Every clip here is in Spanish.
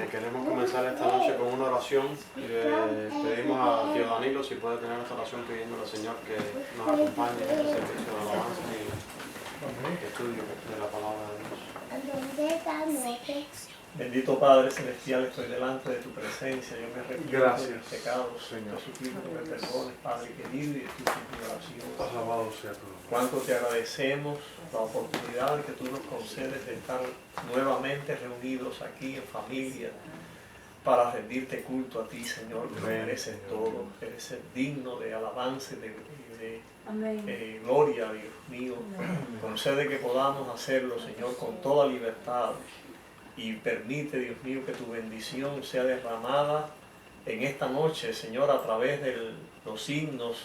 Queremos comenzar esta noche con una oración. Pedimos a tío Danilo si puede tener esta oración pidiéndole al Señor que nos acompañe en este servicio de alabanza y estudio de la palabra de Dios. Bendito Padre Celestial, estoy delante de tu presencia. Yo me arrepiento de mis pecados, Señor. Te suplico que me perdones, Padre querido, y escuches mi oración. Alabado sea tu nombre. Cuánto te agradecemos la oportunidad que tú nos concedes de estar nuevamente reunidos aquí en familia para rendirte culto a ti, Señor, que mereces todo, eres el digno de alabanza y de gloria, Dios mío. Concede que podamos hacerlo, Señor, con toda libertad, y permite, Dios mío, que tu bendición sea derramada en esta noche, Señor, a través de los himnos,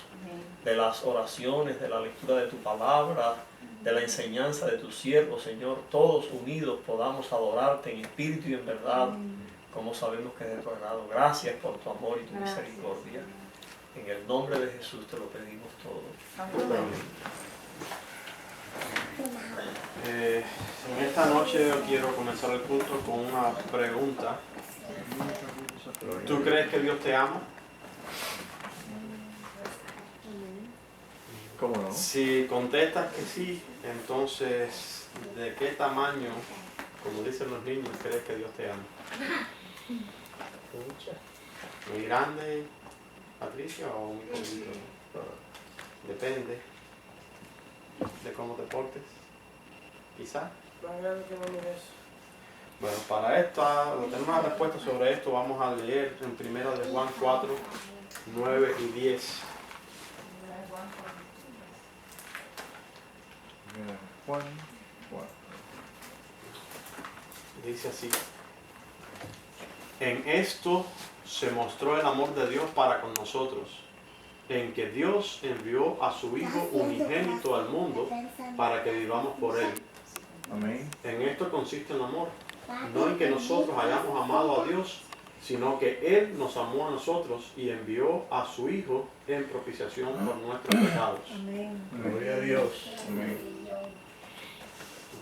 de las oraciones, de la lectura de tu palabra, de la enseñanza de tu siervo, Señor. Todos unidos podamos adorarte en espíritu y en verdad, como sabemos que es de tu agrado. Gracias por tu amor y tu misericordia. En el nombre de Jesús te lo pedimos todo. Amén. En esta noche yo quiero comenzar el culto con una pregunta. ¿Tú crees que Dios te ama? ¿Cómo no? Si contestas que sí, entonces, ¿de qué tamaño, como dicen los niños, crees que Dios te ama? ¿Muy grande, Patricia, o muy poquito? Depende de cómo te portes, quizás. Bueno, para tener una respuesta sobre esto, vamos a leer en 1 de Juan 4, 9 y 10. Juan 4. Dice así: en esto se mostró el amor de Dios para con nosotros, en que Dios envió a su Hijo unigénito al mundo para que vivamos por Él. Amén. En esto consiste el amor, no en que nosotros hayamos amado a Dios, sino que Él nos amó a nosotros y envió a su Hijo en propiciación por nuestros pecados. Amén. Gloria a Dios. Amén.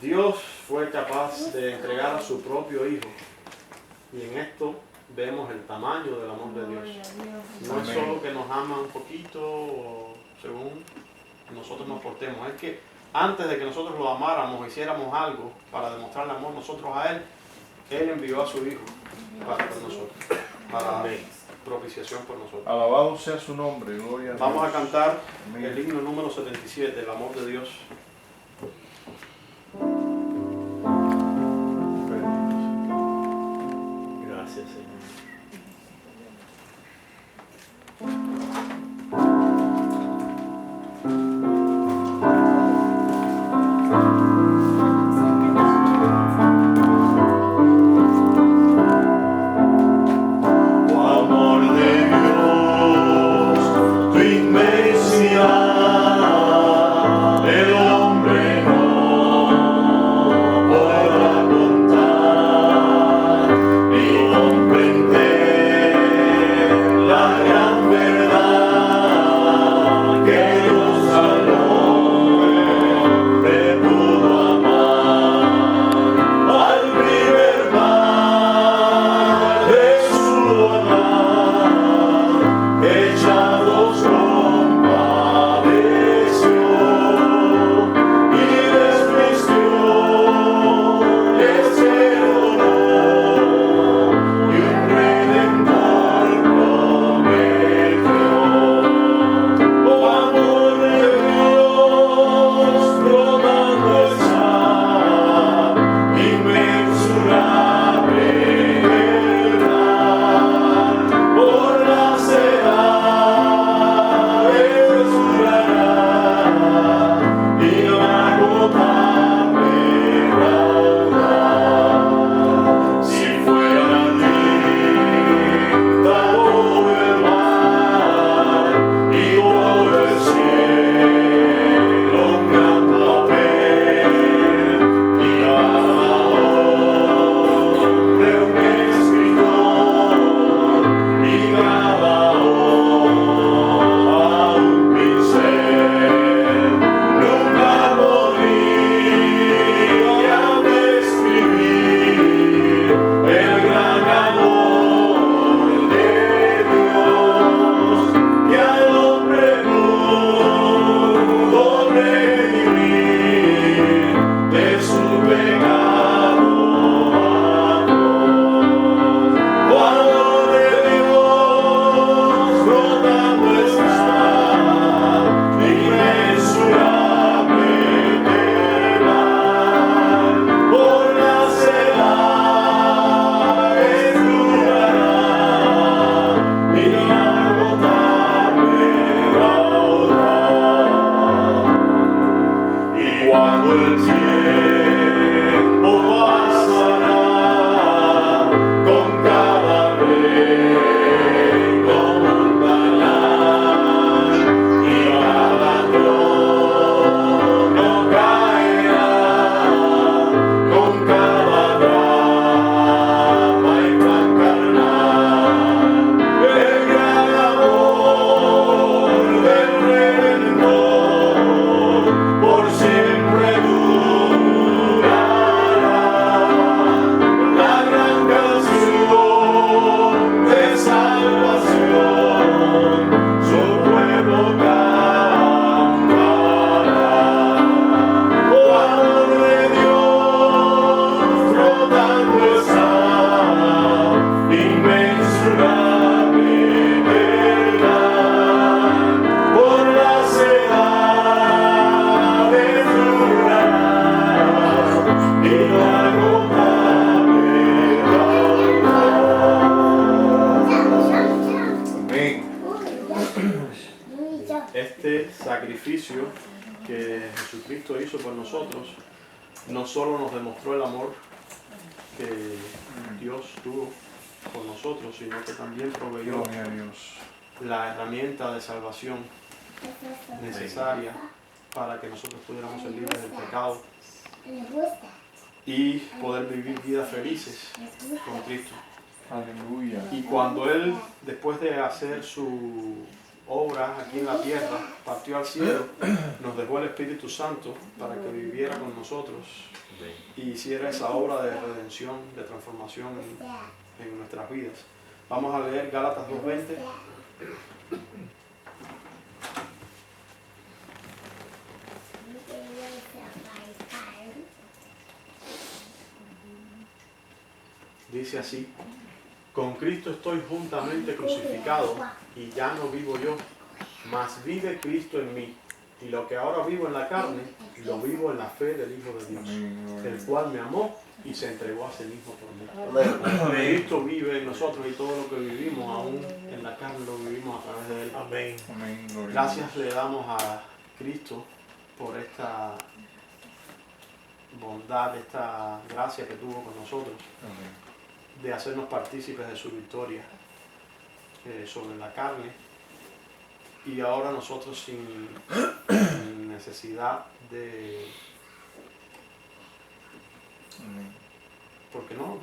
Dios fue capaz de entregar a su propio Hijo, y en esto vemos el tamaño del amor de Dios. No es Amén. solo que nos ama un poquito o según nosotros nos portemos, es que antes de que nosotros lo amáramos, hiciéramos algo para demostrarle amor nosotros a Él, Él envió a su Hijo para con nosotros, para propiciación por nosotros. Alabado sea su nombre, gloria a Dios. Vamos a cantar Amén. el himno número 77, el amor de Dios. Gracias, Señor. Oh amor de Dios, tu inmensidad, el sacrificio que Jesucristo hizo por nosotros, no solo nos demostró el amor que Dios tuvo por nosotros, sino que también proveyó Gloria a Dios. la herramienta de salvación necesaria para que nosotros pudiéramos ser libres del pecado y poder vivir vidas felices con Cristo. Aleluya. Y cuando Él, después de hacer su obra aquí en la tierra, partió al cielo, nos dejó el Espíritu Santo para que viviera con nosotros y hiciera esa obra de redención, de transformación en nuestras vidas. Vamos a leer Gálatas 2:20. Dice así: con Cristo estoy juntamente crucificado y ya no vivo yo, mas vive Cristo en mí. Y lo que ahora vivo en la carne, lo vivo en la fe del Hijo de Dios, el cual me amó y se entregó a sí mismo por mí. Cristo vive en nosotros y todo lo que vivimos, aún en la carne, lo vivimos a través de Él. Amén. Amén. Gloria a Gracias le damos a Cristo por esta bondad, esta gracia que tuvo con nosotros, Dios. Amén. de hacernos partícipes de su victoria sobre la carne, y ahora nosotros sin necesidad de, Amén. porque no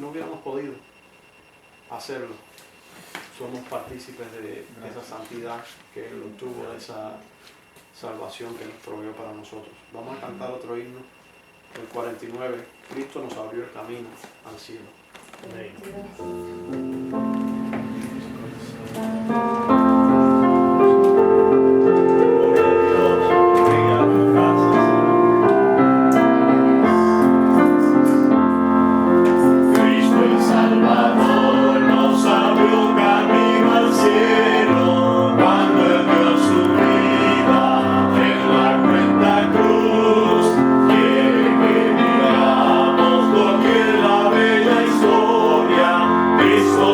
hubiéramos podido hacerlo, somos partícipes de esa santidad que Él obtuvo, de esa salvación que nos proveyó para nosotros. Vamos a cantar otro himno, el 49, Cristo nos abrió el camino al cielo. Amén. Cristo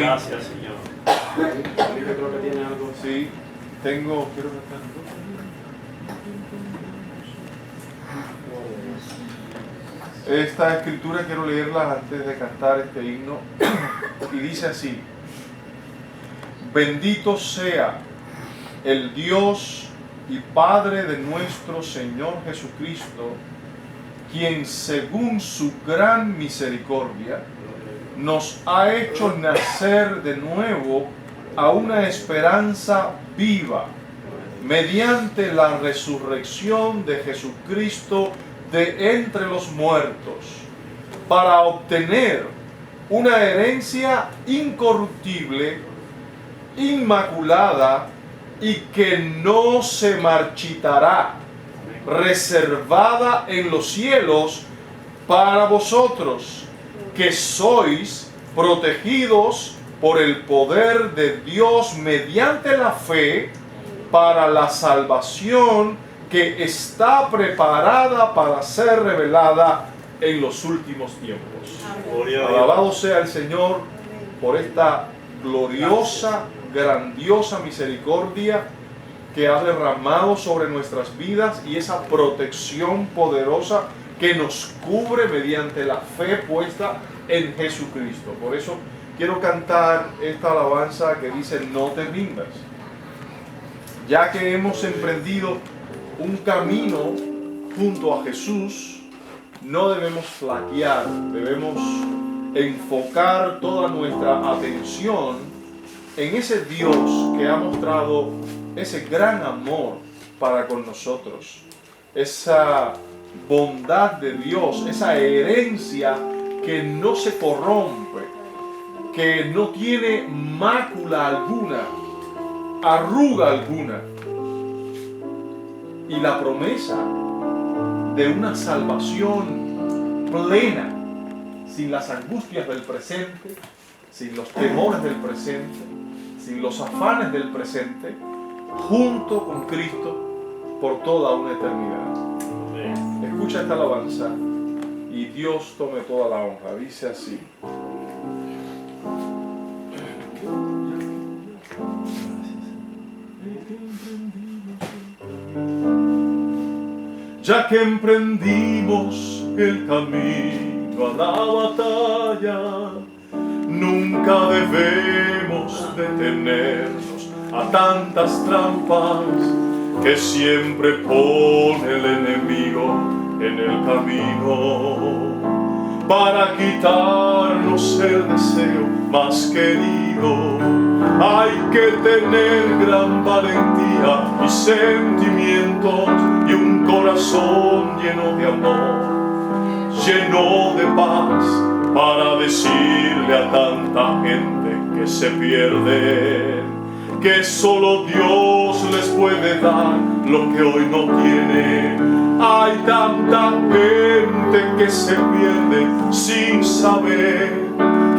Gracias, Señor. Yo creo que tiene algo. Sí, quiero cantar. Esta escritura quiero leerla antes de cantar este himno y dice así: bendito sea el Dios y Padre de nuestro Señor Jesucristo, quien según su gran misericordia nos ha hecho nacer de nuevo a una esperanza viva mediante la resurrección de Jesucristo de entre los muertos, para obtener una herencia incorruptible, inmaculada y que no se marchitará, reservada en los cielos para vosotros, que sois protegidos por el poder de Dios mediante la fe para la salvación que está preparada para ser revelada en los últimos tiempos. Alabado sea el Señor por esta gloriosa, grandiosa misericordia que ha derramado sobre nuestras vidas y esa protección poderosa que nos cubre mediante la fe puesta en Jesucristo. Por eso quiero cantar esta alabanza que dice: no te rindas. Ya que hemos emprendido un camino junto a Jesús, no debemos flaquear, debemos enfocar toda nuestra atención en ese Dios que ha mostrado ese gran amor para con nosotros, esa bondad de Dios, esa herencia que no se corrompe, que no tiene mácula alguna, arruga alguna, y la promesa de una salvación plena, sin las angustias del presente, sin los temores del presente, sin los afanes del presente, junto con Cristo por toda una eternidad. Escucha esta alabanza y Dios tome toda la honra. Dice así: ya que emprendimos el camino a la batalla, nunca debemos detenernos a tantas trampas que siempre pone el enemigo en el camino para quitarnos el deseo más querido. Hay que tener gran valentía y sentimientos y un corazón lleno de amor, lleno de paz, para decirle a tanta gente que se pierde que solo Dios les puede dar lo que hoy no tienen. Hay tanta gente que se pierde sin saber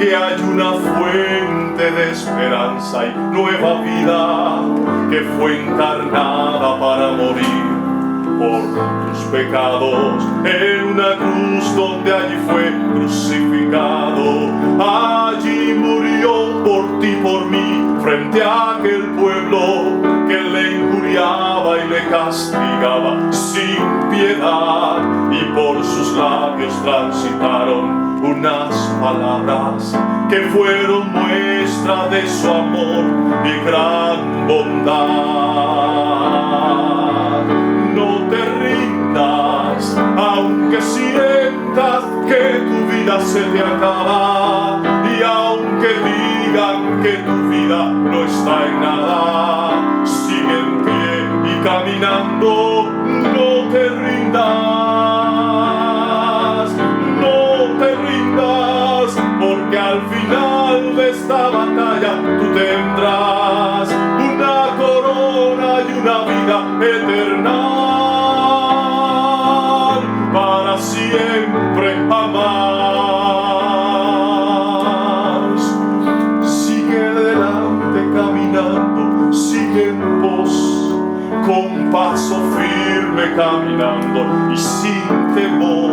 que hay una fuente de esperanza y nueva vida que fue encarnada para morir por tus pecados en una cruz donde allí fue crucificado. Allí murió por ti, por mí, frente a aquel pueblo que le injuriaba y le castigaba sin piedad, y por sus labios transitaron unas palabras que fueron muestra de su amor y gran bondad. No te rindas, aunque sientas que tu vida se te acaba, y aunque digan que tu vida no está en nada, sigue en pie y caminando. No te rindas, porque al final de esta batalla tú tendrás una corona y una vida eterna para siempre jamás. Sigue adelante caminando, sigue en pos, con paso firme caminando y sin temor,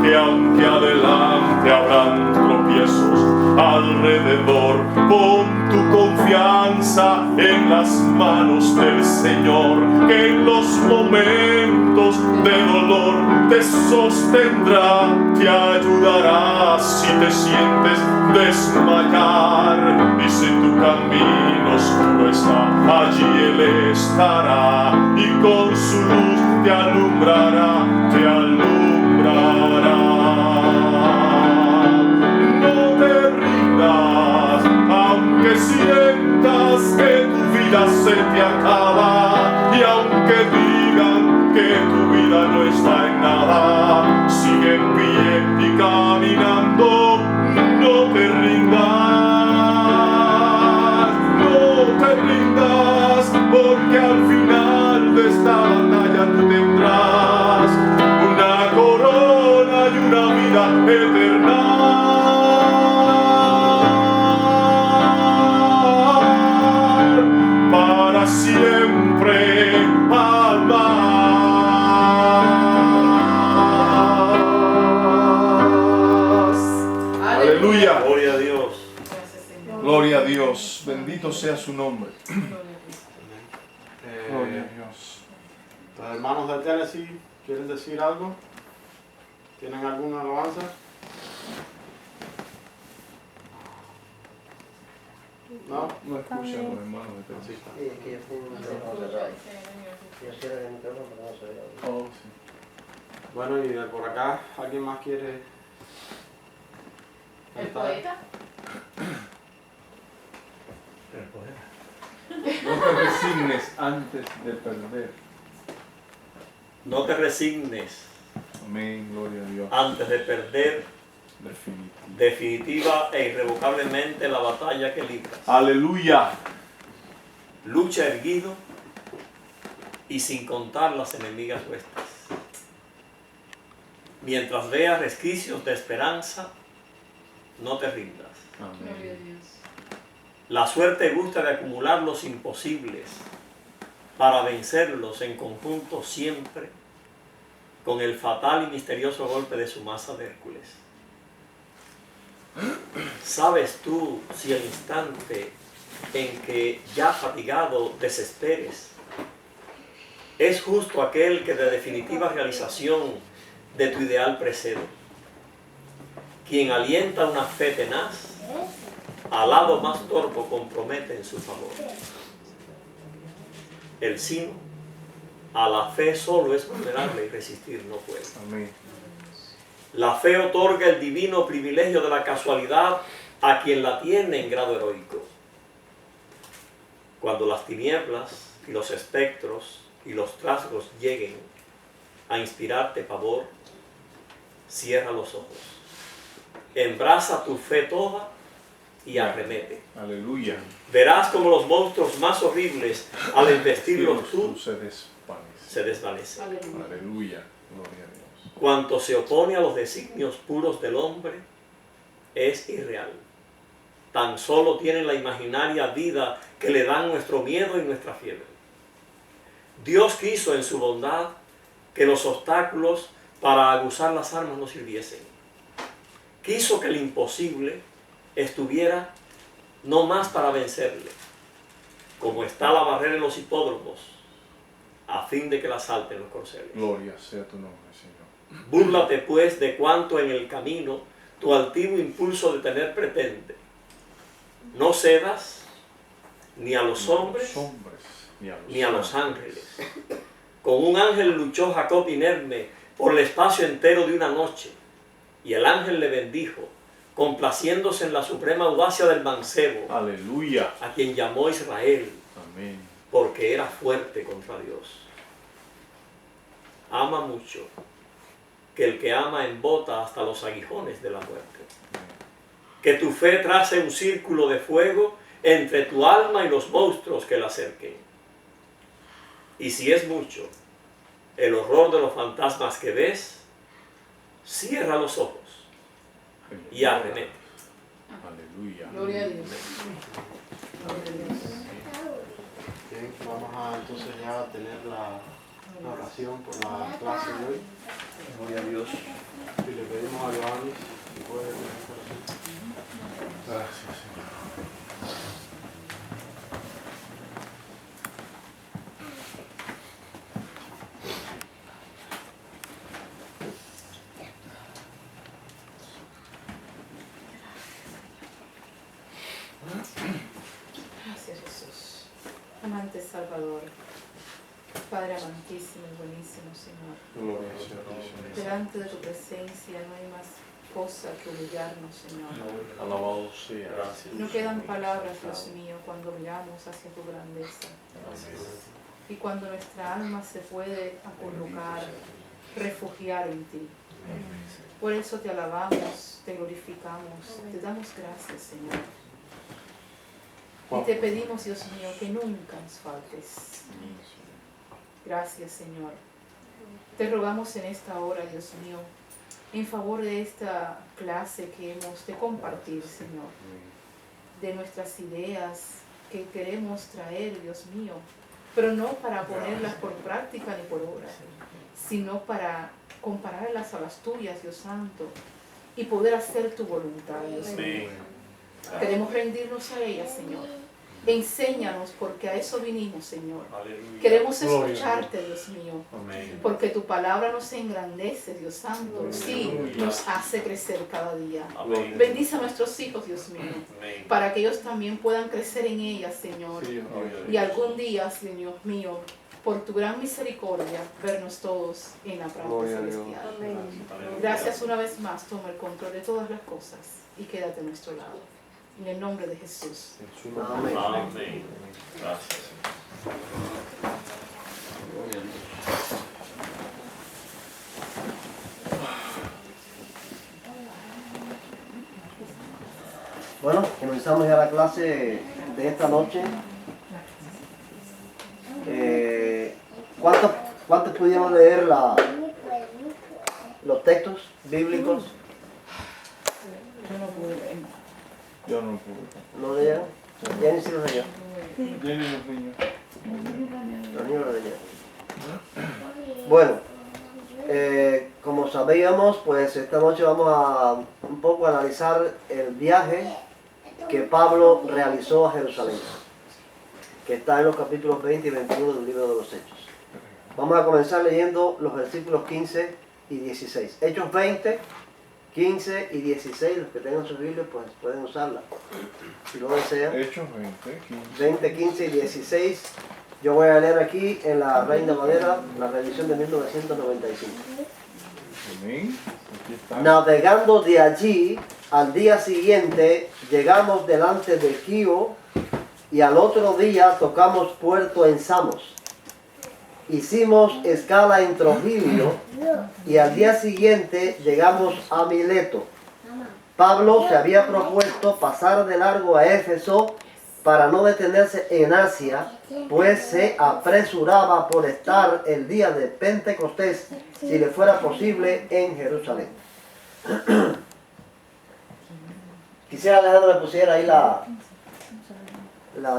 que aunque adelante habrán tropiezos alrededor, Pon tu confianza en las manos del Señor, que en los momentos de dolor te sostendrá, te ayudará si te sientes desmayar. Y si tu camino oscuro está, allí Él estará, y con su luz te alumbrará, te alumbrará. No te rindas, aunque sientas que tu vida se te acaba, y aunque digan que tu vida no está en nada, sigue en pie y caminando, no te rindas, porque al final de esta batalla tú tendrás una corona y una vida eterna. Para siempre amar. Aleluya. Gloria a Dios. Gloria a Dios. Bendito sea su nombre. Gloria a Eh, Dios. los hermanos de Tennessee, ¿quieren decir algo? ¿Tienen alguna alabanza? ¿No? No escuchan los hermanos de Así Dios. está. Sí, es que yo tengo un micrófono cerrado. Si yo cierro el micrófono, no se oye. Oh, sí. Bueno, y de por acá, ¿alguien más quiere? ¿El cantar? poeta? No te resignes antes de perder. No te resignes Amén, gloria a Dios. antes de perder Definitivo. definitiva e irrevocablemente la batalla que libras. Aleluya. Lucha erguido y sin contar las enemigas vuestras. Mientras veas resquicios de esperanza, no te rindas. Gloria a Amén. Dios. La suerte gusta de acumular los imposibles para vencerlos en conjunto siempre con el fatal y misterioso golpe de su masa de Hércules. ¿Sabes tú si el instante en que ya fatigado desesperes es justo aquel que de definitiva realización de tu ideal precede? Quien alienta una fe tenaz, al lado más torvo compromete en su favor. El sino a la fe solo es vulnerable y resistir no puede. Amén. La fe otorga el divino privilegio de la casualidad a quien la tiene en grado heroico. Cuando las tinieblas y los espectros y los trasgos lleguen a inspirarte pavor, cierra los ojos, embraza tu fe toda y arremete. Aleluya. Verás como los monstruos más horribles, al embestirlos tú, se desvanece. se desvanecen. Aleluya. Aleluya. Gloria a Dios. Cuanto se opone a los designios puros del hombre es irreal. Tan solo tiene la imaginaria vida que le dan nuestro miedo y nuestra fiebre. Dios quiso en su bondad que los obstáculos para aguzar las armas no sirviesen. Quiso que el imposible estuviera no más para vencerle, como está la barrera en los hipódromos, a fin de que la salten los corceles. Gloria sea tu nombre, Señor. Búrlate pues de cuanto en el camino tu altivo impulso de tener pretende. No cedas ni a los hombres ni a los ángeles. Con un ángel luchó Jacob inerme por el espacio entero de una noche, y el ángel le bendijo, complaciéndose en la suprema audacia del mancebo, Aleluya. a quien llamó Israel, Amén. porque era fuerte contra Dios. Ama mucho, que el que ama embota hasta los aguijones de la muerte. Que tu fe trace un círculo de fuego entre tu alma y los monstruos que la cerquen. Y si es mucho el horror de los fantasmas que ves, cierra los ojos y arremete. Aleluya. Gloria a Dios. Gloria a Dios. Bien, vamos a entonces ya tener la oración por la clase de hoy. Gloria a Dios. Y le pedimos a Johannes si puede. Gracias, Señor. semejante Salvador. Padre amantísimo y buenísimo, Señor. Gloria a Dios. Delante de tu presencia no hay más cosa que humillarnos, Señor. Alabado sea. No quedan palabras, Dios mío, cuando miramos hacia tu grandeza. Y cuando nuestra alma se puede acurrucar, refugiar en ti. Por eso te alabamos, te glorificamos, te damos gracias, Señor. Y te pedimos, Dios mío, que nunca nos faltes. Gracias, Señor. Te rogamos en esta hora, Dios mío, en favor de esta clase que hemos de compartir, Señor, de nuestras ideas que queremos traer, Dios mío, pero no para ponerlas por práctica ni por obra, sino para compararlas a las tuyas, Dios Santo, y poder hacer tu voluntad, Dios mío. Queremos rendirnos a ella, Señor. Enséñanos, porque a eso vinimos, Señor. Queremos escucharte, Dios mío, porque tu palabra nos engrandece, Dios Santo. Sí, nos hace crecer cada día. Bendice a nuestros hijos, Dios mío, para que ellos también puedan crecer en ella, Señor. Y algún día, Señor mío, por tu gran misericordia, vernos todos en la patria celestial. Gracias una vez más, toma el control de todas las cosas y quédate a nuestro lado. En el nombre de Jesús. Amén. Amén. Gracias. Bueno, comenzamos ya la clase de esta noche. ¿Cuántos pudieron leer los textos bíblicos? Yo no pude. ¿No leyeron? Jenny sí los leyó. Jenny los niños. Los niños los leyeron. Bueno, como sabíamos, pues esta noche vamos a un poco analizar el viaje que Pablo realizó a Jerusalén, que está en los capítulos 20 y 21 del libro de los Hechos. Vamos a comenzar leyendo los versículos 15 y 16. Hechos 20, 15 y 16, los que tengan su Biblia pues pueden usarla, si lo desean. Hechos 20, 15. 20, 15 y 16. Yo voy a leer aquí en la Reina Valera, la revisión de 1995. Amén. Aquí está. Navegando de allí, al día siguiente llegamos delante de Quío y al otro día tocamos puerto en Samos. Hicimos escala en Trogilio y al día siguiente llegamos a Mileto. Pablo se había propuesto pasar de largo a Éfeso para no detenerse en Asia, pues se apresuraba por estar el día de Pentecostés, si le fuera posible, en Jerusalén. Quisiera, Alejandro, me pusiera ahí la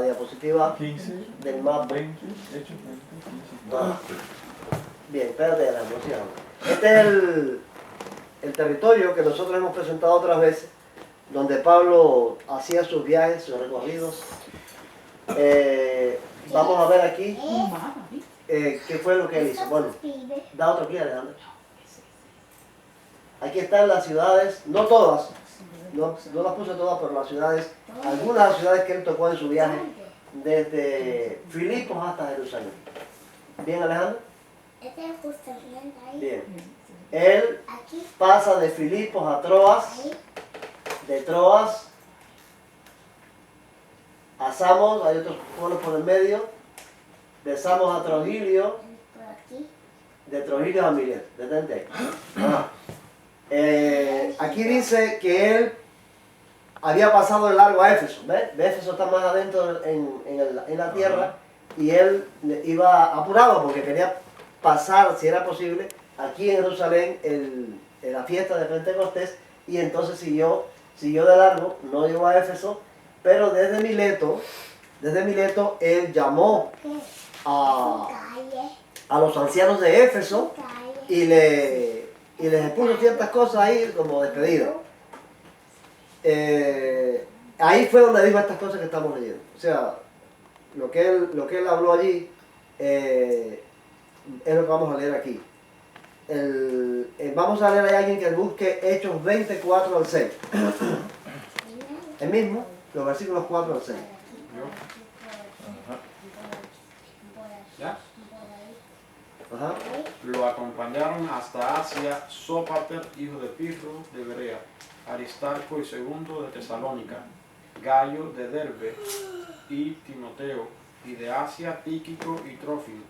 diapositiva 15, del mapa. 20, Hechos 20, 15. Ah, bien, espérate, Alejandro, sigamos. Este es el territorio que nosotros hemos presentado otras veces, donde Pablo hacía sus viajes, sus recorridos. Vamos a ver aquí qué fue lo que él hizo. Bueno, da otro aquí, Alejandro. Aquí están las ciudades, no todas, no las puse todas, pero las ciudades, algunas de las ciudades que él tocó en su viaje, desde Filipos hasta Jerusalén. ¿Bien, Alejandro? Bien. Él pasa de Filipos a Troas, de Troas a Samos, hay otros pueblos por el medio, de Samos a Trogilio, de Trogilio a Mileto. Detente ahí. Aquí dice que él había pasado de largo a Éfeso. ¿Ves? Éfeso está más adentro en la tierra y él iba apurado porque quería pasar, si era posible, aquí en Jerusalén en la fiesta de Pentecostés, y entonces siguió de largo, no llegó a Éfeso, pero desde Mileto él llamó a los ancianos de Éfeso y les expuso ciertas cosas ahí como despedida. Ahí fue donde dijo estas cosas que estamos leyendo. O sea, lo que él habló allí es lo que vamos a leer aquí. Vamos a leer a alguien que busque Hechos 24 al 6. El mismo, los versículos 4 al 6. ¿Ya? Ajá. Lo acompañaron hasta Asia Sópater, hijo de Pirro de Berea, Aristarco y segundo de Tesalónica, Gallo de Derbe y Timoteo, y de Asia Tíquico y Trófimo,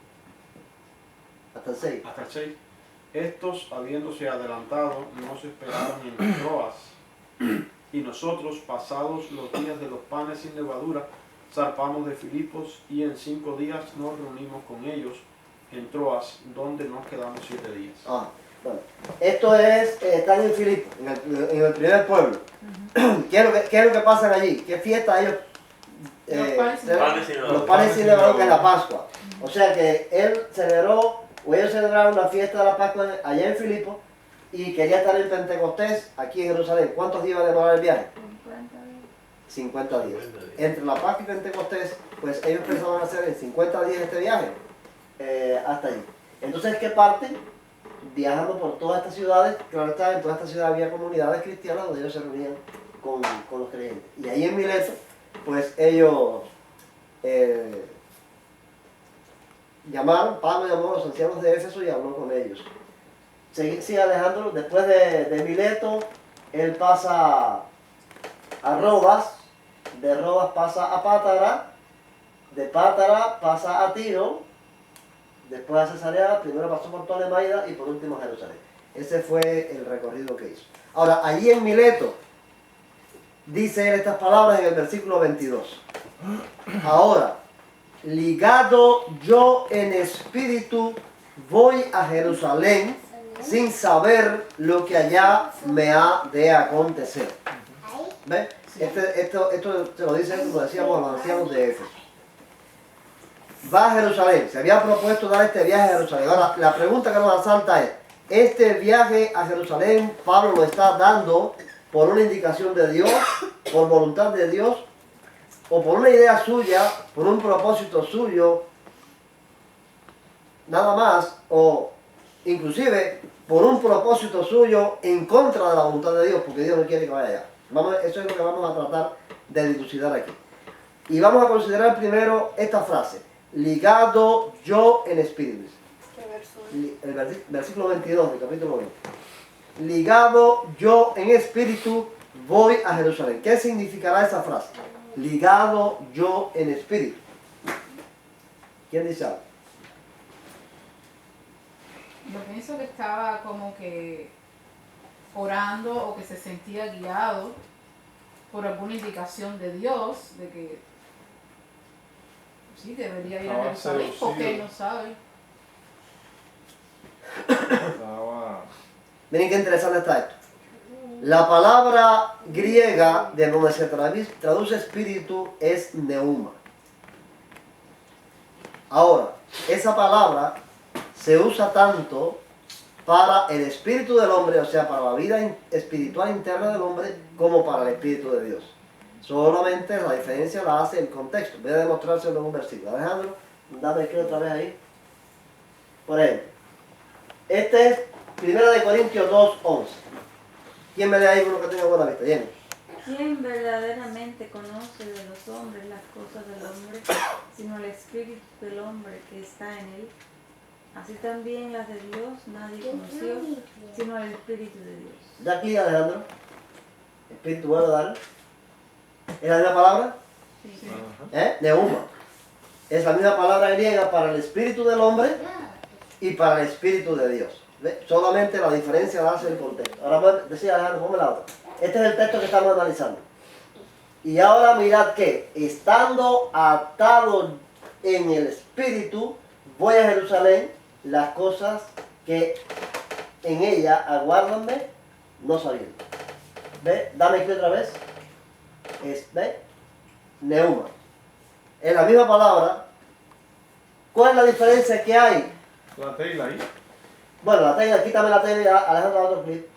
Hasta el 6. hasta el 6. Estos, habiéndose adelantado, nos esperaron en Troas, y nosotros, pasados los días de los panes sin levadura, zarpamos de Filipos, y en 5 días nos reunimos con ellos en Troas, donde nos quedamos 7 días. Ah, bueno. Esto es, están en Filipo, en el primer pueblo. ¿Qué es lo que pasa allí? ¿Qué fiesta ellos? Los panes sin levadura. Los panes sin levadura, que es la Pascua. O sea que él celebró, o ellos celebraron la fiesta de la Pascua allá en Filipo y quería estar en Pentecostés, aquí en Jerusalén. ¿Cuántos días iba a demorar el viaje? 50 días. Entre la Pascua y Pentecostés, pues ellos pensaban hacer en 50 días este viaje hasta allí. Entonces, ¿qué parten? Viajando por todas estas ciudades. Claro está, en todas estas ciudades había comunidades cristianas donde ellos se reunían con los creyentes. Y ahí en Mileto, pues ellos Pablo llamó a los ancianos de Éfeso y habló con ellos. Sigue Alejandro, después de Mileto, él pasa a Rodas, de Rodas pasa a Pátara, de Pátara pasa a Tiro, después a Cesarea, primero pasó por Ptolemaida y por último a Jerusalén. Ese fue el recorrido que hizo. Ahora, allí en Mileto, dice él estas palabras en el versículo 22. Ahora, ligado yo en espíritu, voy a Jerusalén sin saber lo que allá me ha de acontecer. ¿Ves? Esto se lo dice, como decíamos, a los ancianos de Éfeso. Va a Jerusalén, se había propuesto dar este viaje a Jerusalén. Ahora, la pregunta que nos asalta es, ¿este viaje a Jerusalén Pablo lo está dando por una indicación de Dios, por voluntad de Dios, o por una idea suya, por un propósito suyo, nada más, o inclusive por un propósito suyo en contra de la voluntad de Dios, porque Dios no quiere que vaya allá? Eso es lo que vamos a tratar de dilucidar aquí. Y vamos a considerar primero esta frase, ligado yo en espíritu. El versículo 22 del capítulo 20. Ligado yo en espíritu, voy a Jerusalén. ¿Qué significará esa frase? Ligado yo en espíritu. ¿Quién dice algo? Yo pienso que estaba como que orando o que se sentía guiado por alguna indicación de Dios de que sí debería ir a Jerusalén porque él no sabe. Miren qué interesante está esto. La palabra griega de donde se traduce espíritu es neuma. Ahora, esa palabra se usa tanto para el espíritu del hombre, o sea, para la vida espiritual interna del hombre, como para el espíritu de Dios. Solamente la diferencia la hace el contexto. Voy a demostrárselo en un versículo. Alejandro, dame aquí otra vez ahí. Por ejemplo, este es 1 Corintios 2:11. ¿Quién me lee ahí uno que tenga buena vista? Jenny. ¿Quién verdaderamente conoce de los hombres las cosas del hombre, sino el espíritu del hombre que está en él? Así también las de Dios nadie conoció, sino el espíritu de Dios. Da aquí, Alejandro. Espíritu, bueno, dale. ¿Es la misma palabra? Sí. Neuma. Es la misma palabra griega para el espíritu del hombre y para el espíritu de Dios. ¿Ve? Solamente la diferencia la hace el contexto. Ahora decía Alejandro, ponme la otra. Este es el texto que estamos analizando. Y ahora mirad que, estando atado en el espíritu, voy a Jerusalén, las cosas que en ella aguárdanme, no sabiendo. ¿Ve? Dame aquí otra vez. ¿Ve? Neuma. Es la misma palabra. ¿Cuál es la diferencia que hay? La tela ahí. Bueno, la tela, quítame la tela y Alejandro otro clip.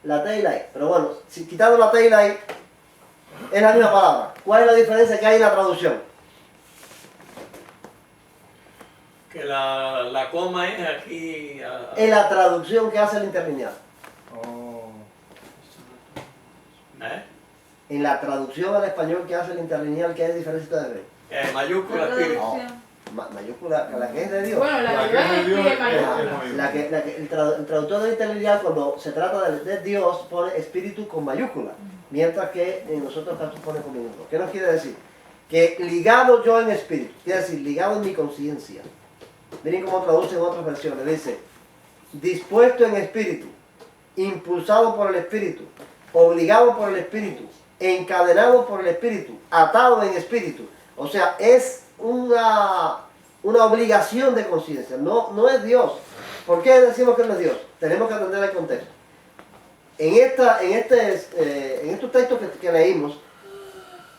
La tela ahí. Pero bueno, si quitando la tela ahí, es la misma palabra. ¿Cuál es la diferencia que hay en la traducción? Que la coma es aquí. En la traducción que hace el interlineal. Oh. En la traducción al español que hace el interlineal, ¿qué diferencia ustedes ven? Mayúscula La espíritu. traducción. mayúscula, la que es de Dios. Bueno, la La que que va es en de el Dios pie es- mayúscula. El traductor de literal cuando se trata de Dios pone espíritu con mayúscula, mientras que en los otros casos pone con minúscula. ¿Qué nos quiere decir? Que ligado yo en espíritu, quiere decir ligado en mi conciencia. Miren cómo traduce en otras versiones, dice dispuesto en espíritu, impulsado por el espíritu, obligado por el espíritu, encadenado por el espíritu, atado en espíritu. O sea, es una obligación de conciencia, no es Dios. ¿Por qué decimos que no es Dios? Tenemos que atender el contexto. En estos textos que leímos,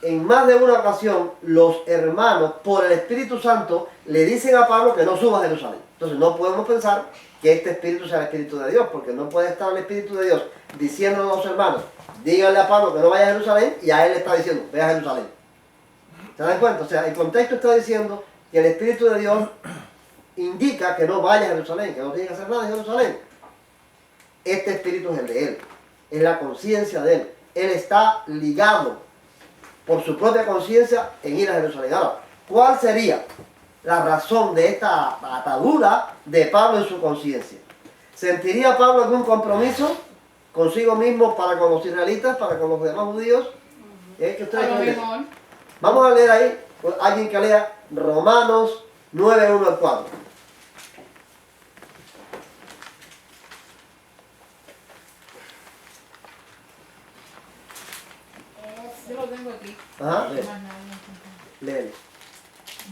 en más de una ocasión, los hermanos, por el Espíritu Santo, le dicen a Pablo que no suba a Jerusalén. Entonces no podemos pensar que este Espíritu sea el Espíritu de Dios, porque no puede estar el Espíritu de Dios diciendo a los hermanos, díganle a Pablo que no vaya a Jerusalén, y a él le está diciendo, ve a Jerusalén. ¿Se dan cuenta? O sea, el contexto está diciendo que el Espíritu de Dios indica que no vaya a Jerusalén, que no tiene que hacer nada en Jerusalén. Este Espíritu es el de él, es la conciencia de él. Él está ligado por su propia conciencia en ir a Jerusalén. Ahora, ¿cuál sería la razón de esta atadura de Pablo en su conciencia? ¿Sentiría Pablo algún compromiso consigo mismo para con los israelitas, para con los demás judíos? ¿Qué ustedes A lo creen? mejor. Vamos a leer ahí, alguien que lea Romanos 9, 1 al 4. Yo lo tengo aquí. Ajá, Más nada, no. léelo.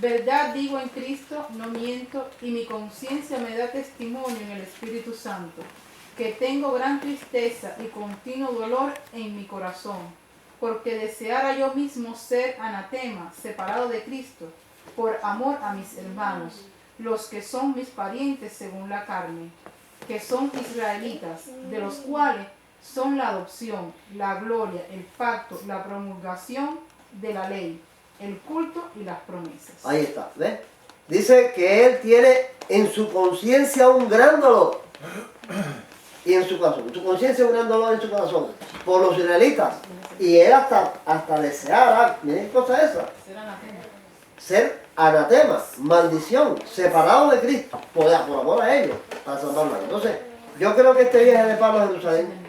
Verdad digo en Cristo, no miento, y mi conciencia me da testimonio en el Espíritu Santo, que tengo gran tristeza y continuo dolor en mi corazón, porque deseara yo mismo ser anatema, separado de Cristo, por amor a mis hermanos, los que son mis parientes según la carne, que son israelitas, de los cuales son la adopción, la gloria, el pacto, la promulgación de la ley, el culto y las promesas. Ahí está, ¿ves? Dice que él tiene en su conciencia un gran dolor. Y en su corazón. En su conciencia un gran dolor en su corazón. Por los israelitas. Y él hasta desear, miren qué cosa es esa. Ser anatema. Ser anatema, maldición, separado de Cristo. Por amor a ellos. Para salvarlos. Entonces, yo creo que este viaje de Pablo a Jerusalén,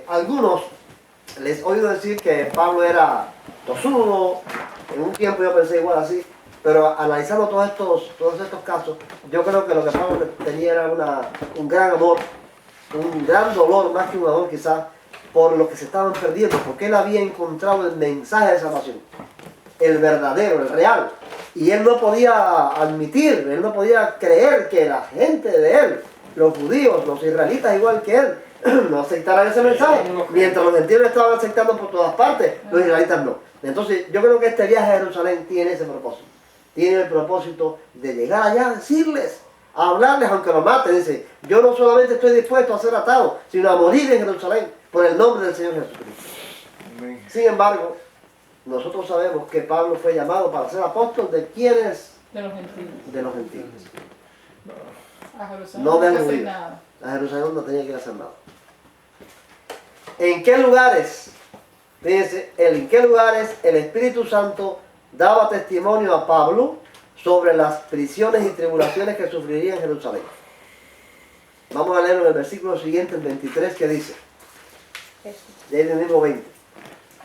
algunos les he oído decir que Pablo era tosudo. En un tiempo yo pensé igual así, pero analizando todos estos casos, yo creo que lo que Pablo tenía era un gran amor, un gran dolor, más que un amor quizás, por lo que se estaban perdiendo, porque él había encontrado el mensaje de salvación, el verdadero, el real, y él no podía admitir, él no podía creer que la gente de él, los judíos, los israelitas igual que él, no aceptaran ese mensaje, mientras los gentiles estaban aceptando por todas partes, los israelitas no. Entonces yo creo que este viaje a Jerusalén tiene ese propósito, tiene el propósito de llegar allá a decirles, a hablarles aunque lo maten. Dice, yo no solamente estoy dispuesto a ser atado, sino a morir en Jerusalén por el nombre del Señor Jesucristo. Amén. Sin embargo, nosotros sabemos que Pablo fue llamado para ser apóstol de quienes, De los gentiles. de los gentiles. A Jerusalén No de hay que hacer judíos. nada. A Jerusalén no tenía que ir a hacer nada. ¿En qué lugares? Fíjense, en qué lugares el Espíritu Santo daba testimonio a Pablo sobre las prisiones y tribulaciones que sufriría en Jerusalén. Vamos a leer en el versículo siguiente, el 23, que dice, de ahí del mismo 20.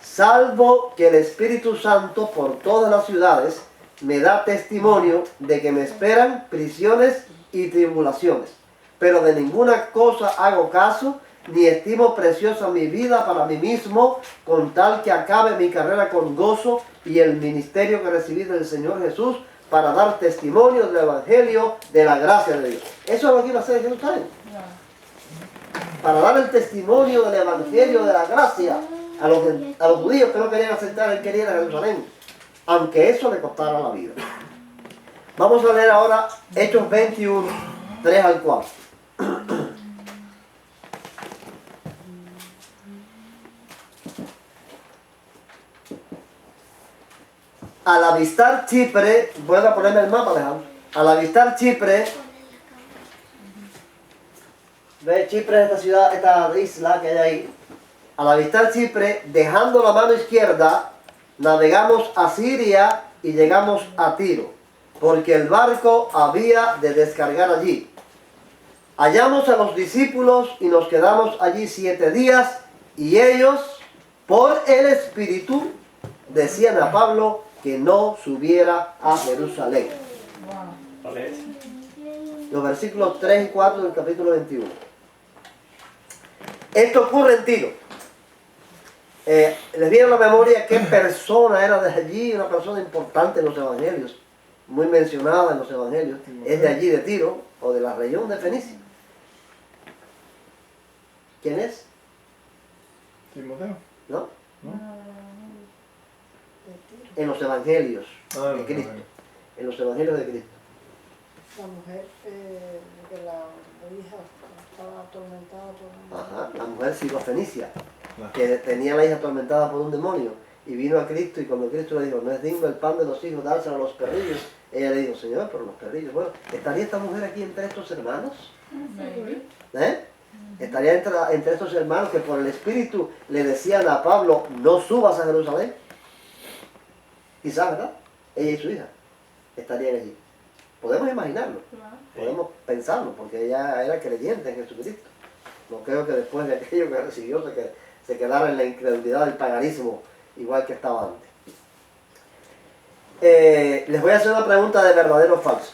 Salvo que el Espíritu Santo por todas las ciudades me da testimonio de que me esperan prisiones y tribulaciones, pero de ninguna cosa hago caso, ni estimo preciosa mi vida para mí mismo, con tal que acabe mi carrera con gozo y el ministerio que recibí del Señor Jesús para dar testimonio del Evangelio de la gracia de Dios. Eso es lo que iba a hacer en Jerusalén. Para dar el testimonio del Evangelio de la gracia a los judíos que no querían aceptar, él quería ir a Jerusalén, aunque eso le costara la vida. Vamos a leer ahora Hechos 21, 3 al 4. Al avistar Chipre, vuelvo a ponerme el mapa, Alejandro. Al avistar Chipre, ve Chipre, esta ciudad, esta isla que hay ahí. Al avistar Chipre, dejando la mano izquierda, navegamos a Siria y llegamos a Tiro. porque el barco había de descargar allí. Hallamos a los discípulos y nos quedamos allí 7 días, y ellos, por el Espíritu, decían a Pablo que no subiera a Jerusalén. Wow. ¿Cuál es? Los versículos 3 y 4 del capítulo 21. Esto ocurre en Tiro. Les viene a la memoria qué persona era de allí, una persona importante en los evangelios, muy mencionada en los evangelios. Es de allí, de Tiro, o de la región de Fenicia. ¿Quién es? Timoteo. ¿No? En los evangelios de Cristo. En los evangelios de Cristo. La mujer de la hija estaba atormentada por Ajá, la mujer sirofenicia, que tenía la hija atormentada por un demonio, y vino a Cristo, y cuando Cristo le dijo, no es digno el pan de los hijos dárselo a los perrillos, ella le dijo, Señor, pero los perrillos, bueno, ¿estaría esta mujer aquí entre estos hermanos? ¿Eh? ¿Estaría entre estos hermanos que por el Espíritu le decían a Pablo, no subas a Jerusalén? Quizás, ¿verdad? Ella y su hija estarían allí. Podemos imaginarlo, podemos pensarlo, porque ella era creyente en Jesucristo. No creo que después de aquello que recibió se quedara en la incredulidad del paganismo, igual que estaba antes. Les voy a hacer una pregunta de verdadero o falso.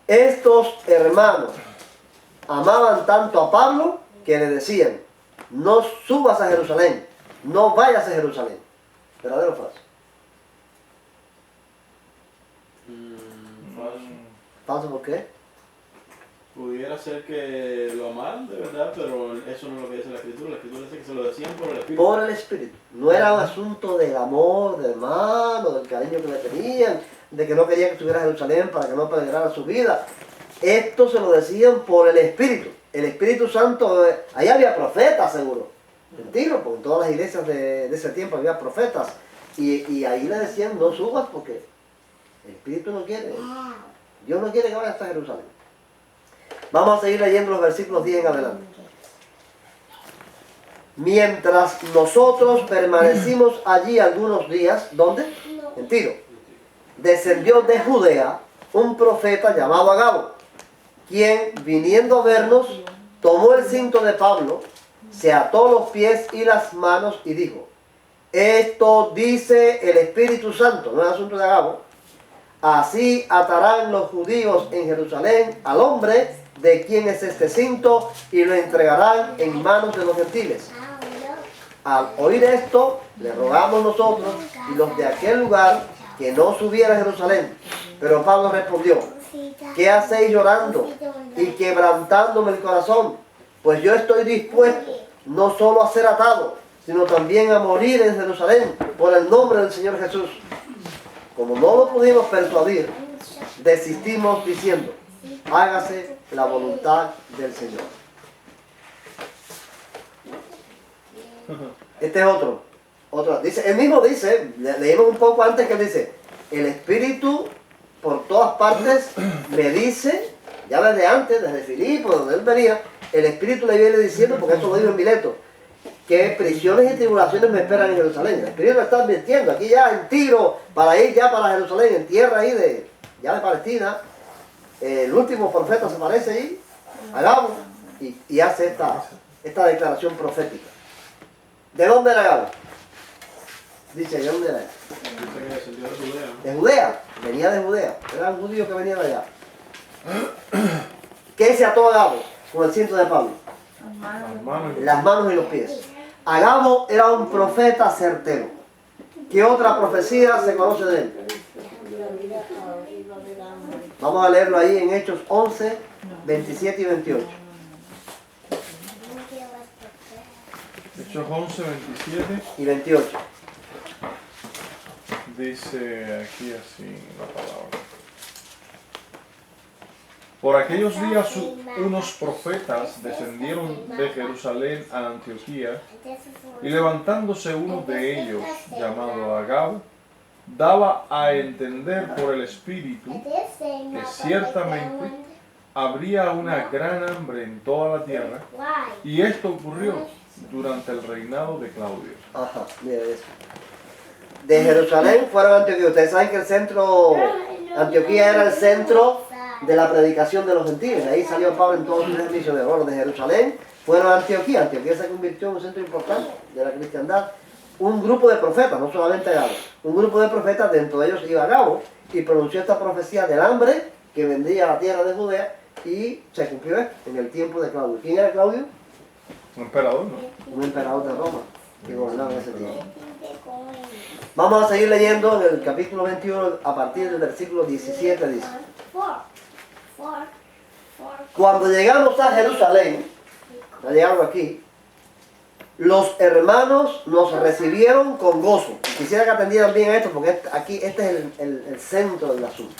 Estos hermanos amaban tanto a Pablo que le decían, no subas a Jerusalén, no vayas a Jerusalén. ¿Verdadero o falso? Falso. ¿Falso por qué? Pudiera ser que lo amaran de verdad, pero eso no es lo que dice la Escritura. La Escritura dice que se lo decían por el Espíritu. Por el Espíritu. No era un asunto del amor, del hermano, del cariño que le tenían, de que no querían que estuviera en Jerusalén para que no peligrara su vida. Esto se lo decían por el Espíritu. El Espíritu Santo, ahí había profetas seguro. Mentira, porque en todas las iglesias de ese tiempo había profetas. Y ahí le decían, no subas porque el Espíritu no quiere. Dios no quiere que vayas hasta Jerusalén. Vamos a seguir leyendo los versículos 10 en adelante. Mientras nosotros permanecimos allí algunos días, ¿dónde? En Tiro. Descendió de Judea un profeta llamado Agabo, quien viniendo a vernos, tomó el cinto de Pablo, se ató los pies y las manos y dijo, esto dice el Espíritu Santo, no es asunto de Agabo, así atarán los judíos en Jerusalén al hombre de quien es este cinto y lo entregarán en manos de los gentiles. Al oír esto, le rogamos nosotros y los de aquel lugar que no subiera a Jerusalén. Pero Pablo respondió, ¿qué hacéis llorando y quebrantándome el corazón? Pues yo estoy dispuesto no solo a ser atado, sino también a morir en Jerusalén por el nombre del Señor Jesús. Como no lo pudimos persuadir, desistimos diciendo, hágase la voluntad del Señor. Este es otro. Dice, él mismo dice, leímos un poco antes que dice, el Espíritu por todas partes me dice, ya desde antes, desde Filipo, donde él venía, el Espíritu le viene diciendo, porque eso lo dijo en Mileto, que prisiones y tribulaciones me esperan en Jerusalén. El Espíritu me está advirtiendo, aquí ya en Tiro, para ir ya para Jerusalén, en tierra ahí de Palestina. El último profeta se aparece ahí, Agabo, y hace esta declaración profética. ¿De dónde era Agabo? Dice, ¿de dónde era? Dice que descendió de Judea, ¿no? De Judea, venía de Judea, era un judío que venía de allá. ¿Qué se ató a Agabo? Con el cinto de Pablo. Las manos y los pies. Agabo era un profeta certero. ¿Qué otra profecía se conoce de él? Vamos a leerlo ahí en Hechos 11, 27 y 28. Hechos 11, 27. Y 28. Dice aquí así la palabra. Por aquellos días unos profetas descendieron de Jerusalén a Antioquía y levantándose uno de ellos, llamado Agabo, daba a entender por el Espíritu que ciertamente habría una gran hambre en toda la tierra, y esto ocurrió durante el reinado de Claudio. Ajá, mira eso. de Jerusalén fueron a Antioquía. Ustedes saben que el centro, Antioquía era el centro de la predicación de los gentiles. Ahí salió Pablo en todos sus servicios de oro. De Jerusalén fueron a Antioquía. Antioquía se convirtió en un centro importante de la cristiandad. Un grupo de profetas, no solamente Gabo, un grupo de profetas, dentro de ellos iba Gabo, y pronunció esta profecía del hambre que vendría a la tierra de Judea, y se cumplió en el tiempo de Claudio. ¿Quién era Claudio? Un emperador, ¿no? Un emperador de Roma que gobernaba en ese tiempo. Vamos a seguir leyendo en el capítulo 21 a partir del versículo 17 dice: cuando llegamos a Jerusalén, ya llegamos aquí, los hermanos nos recibieron con gozo. Y quisiera que atendieran bien a esto, porque aquí este es el centro del asunto.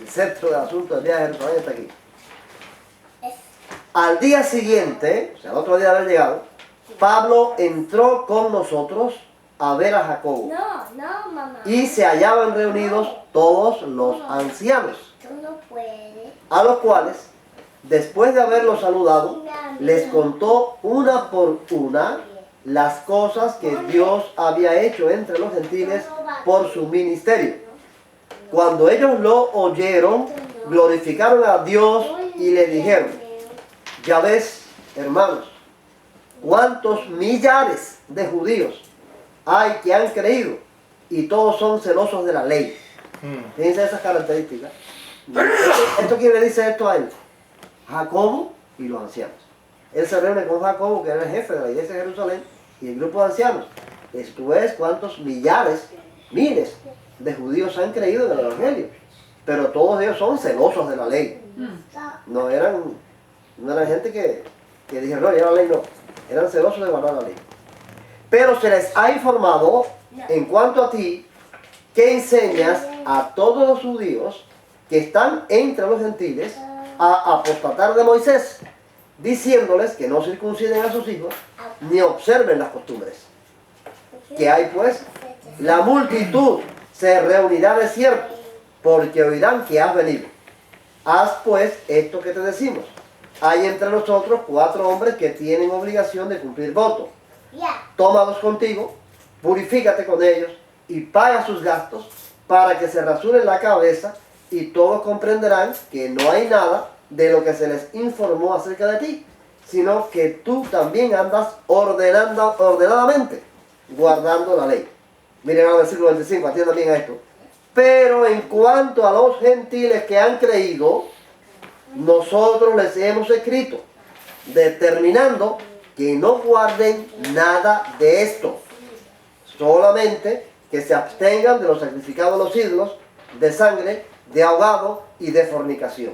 El centro del asunto del viaje de Jerusalén está aquí. Al día siguiente, o sea, al otro día de haber llegado, Pablo entró con nosotros a ver a Jacobo. Y se hallaban reunidos todos los ancianos, a los cuales, después de haberlos saludado, les contó una por una las cosas que Dios había hecho entre los gentiles por su ministerio. Cuando ellos lo oyeron, glorificaron a Dios y le dijeron: ya ves, hermanos, cuántos millares de judíos hay que han creído y todos son celosos de la ley. Fíjense esas características. ¿Esto quién le dice esto a él? Jacobo y los ancianos. Él se reúne con Jacobo, que era el jefe de la iglesia de Jerusalén, y el grupo de ancianos. Tú ves cuántos millares, miles de judíos han creído en el Evangelio, pero todos ellos son celosos de la ley. No eran gente que dijeron: no, ya la ley no. Eran celosos de guardar la ley. Pero se les ha informado en cuanto a ti, que enseñas a todos los judíos que están entre los gentiles a apostatar de Moisés, diciéndoles que no circunciden a sus hijos ni observen las costumbres. ¿Qué hay pues? La multitud se reunirá de cierto, porque oirán que has venido. Haz pues esto que te decimos. Hay entre nosotros 4 hombres que tienen obligación de cumplir voto. Tómalos contigo, purifícate con ellos y paga sus gastos, para que se rasuren la cabeza, y todos comprenderán que no hay nada de lo que se les informó acerca de ti, sino que tú también andas ordenadamente, guardando la ley. Miren al versículo 25, atiendan bien a esto. Pero en cuanto a los gentiles que han creído, nosotros les hemos escrito, determinando que no guarden nada de esto, solamente que se abstengan de los sacrificados a los ídolos, de sangre, de ahogado y de fornicación.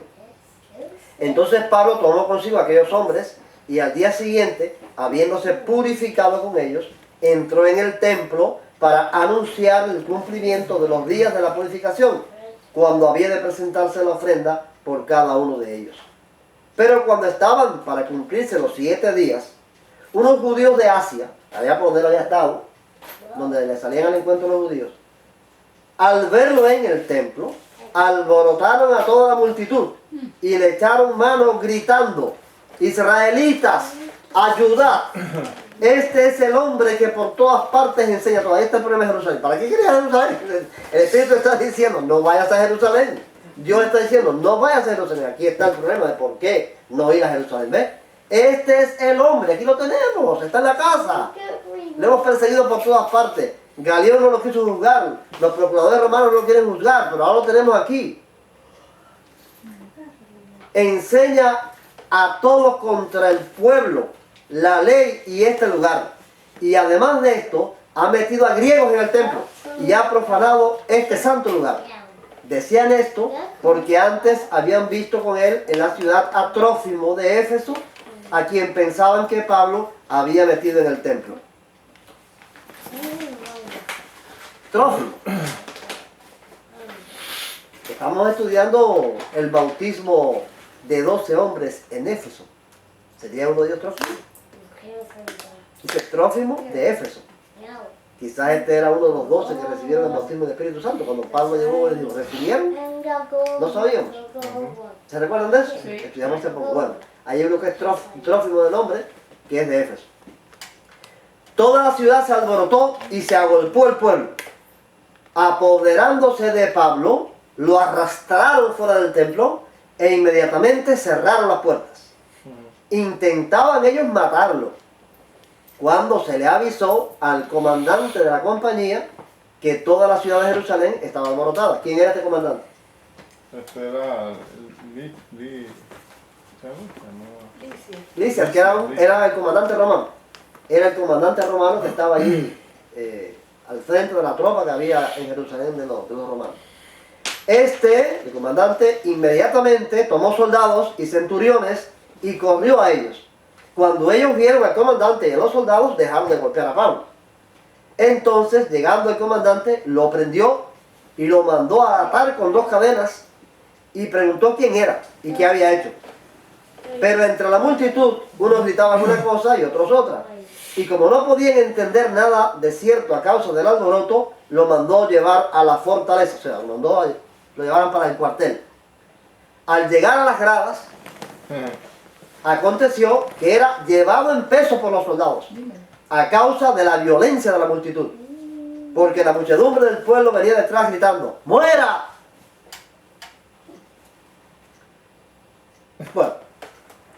Entonces Pablo tomó consigo a aquellos hombres, y al día siguiente, habiéndose purificado con ellos, entró en el templo para anunciar el cumplimiento de los días de la purificación, cuando había de presentarse la ofrenda por cada uno de ellos. Pero cuando estaban para cumplirse los 7 días, unos judíos de Asia, allá por donde él había estado, donde le salían al encuentro los judíos, al verlo en el templo, alborotaron a toda la multitud y le echaron mano gritando: israelitas, ayudad, este es el hombre que por todas partes enseña. Todavía está el problema de Jerusalén. ¿Para qué quería Jerusalén? El Espíritu está diciendo: no vayas a Jerusalén. Dios está diciendo: no vayas a Jerusalén. Aquí está el problema de por qué no ir a Jerusalén. ¿Ves? Este es el hombre, aquí lo tenemos, está en la casa. Le hemos perseguido por todas partes. Galión no lo quiso juzgar, los procuradores romanos no lo quieren juzgar, pero ahora lo tenemos aquí. Enseña a todos contra el pueblo, la ley y este lugar. Y además de esto, ha metido a griegos en el templo y ha profanado este santo lugar. Decían esto porque antes habían visto con él en la ciudad a Trófimo de Éfeso, a quien pensaban que Pablo había metido en el templo. Trófimo. Estamos estudiando el bautismo de 12 hombres en Éfeso. ¿Sería uno de ellos Trófimo? Dice Trófimo de Éfeso. Quizás este era uno de los 12 que recibieron el bautismo del Espíritu Santo. Cuando Pablo llegó, les dijo: ¿recibieron? No sabíamos. ¿Se recuerdan de eso? Sí. Estudiamos hace poco. Bueno, hay uno que es Trófimo de nombre, que es de Éfeso. Toda la ciudad se alborotó y se agolpó el pueblo. apoderándose de Pablo, lo arrastraron fuera del templo e inmediatamente cerraron las puertas. Intentaban ellos matarlo, cuando se le avisó al comandante de la compañía que toda la ciudad de Jerusalén estaba alborotada. ¿Quién era este comandante? Este era Lisias, que era el comandante romano. Era el comandante romano que estaba allí al frente de la tropa que había en Jerusalén de los romanos. El comandante, inmediatamente tomó soldados y centuriones y corrió a ellos. Cuando ellos vieron al comandante y a los soldados, dejaron de golpear a Pablo. Entonces, llegando el comandante, lo prendió y lo mandó a atar con 2 cadenas y preguntó quién era y qué había hecho. Pero entre la multitud, unos gritaban una cosa y otros otra. Y como no podían entender nada de cierto a causa del alboroto, lo mandó llevar a la fortaleza, o sea, lo llevaron para el cuartel. Al llegar a las gradas, aconteció que era llevado en peso por los soldados, a causa de la violencia de la multitud. Porque la muchedumbre del pueblo venía detrás gritando, ¡muera! Bueno,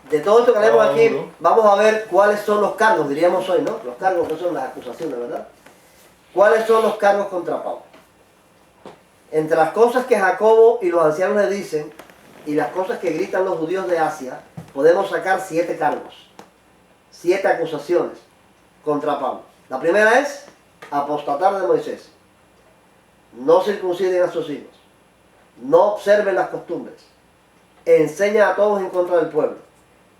de todo esto que leemos aquí, vamos a ver cuáles son los cargos, diríamos hoy, ¿no? Los cargos que son las acusaciones, ¿verdad? ¿Cuáles son los cargos contra Pablo? Entre las cosas que Jacobo y los ancianos le dicen, y las cosas que gritan los judíos de Asia, podemos sacar 7 cargos, 7 acusaciones contra Pablo. La primera es apostatar de Moisés. No circunciden a sus hijos. No observen las costumbres. Enseña a todos en contra del pueblo.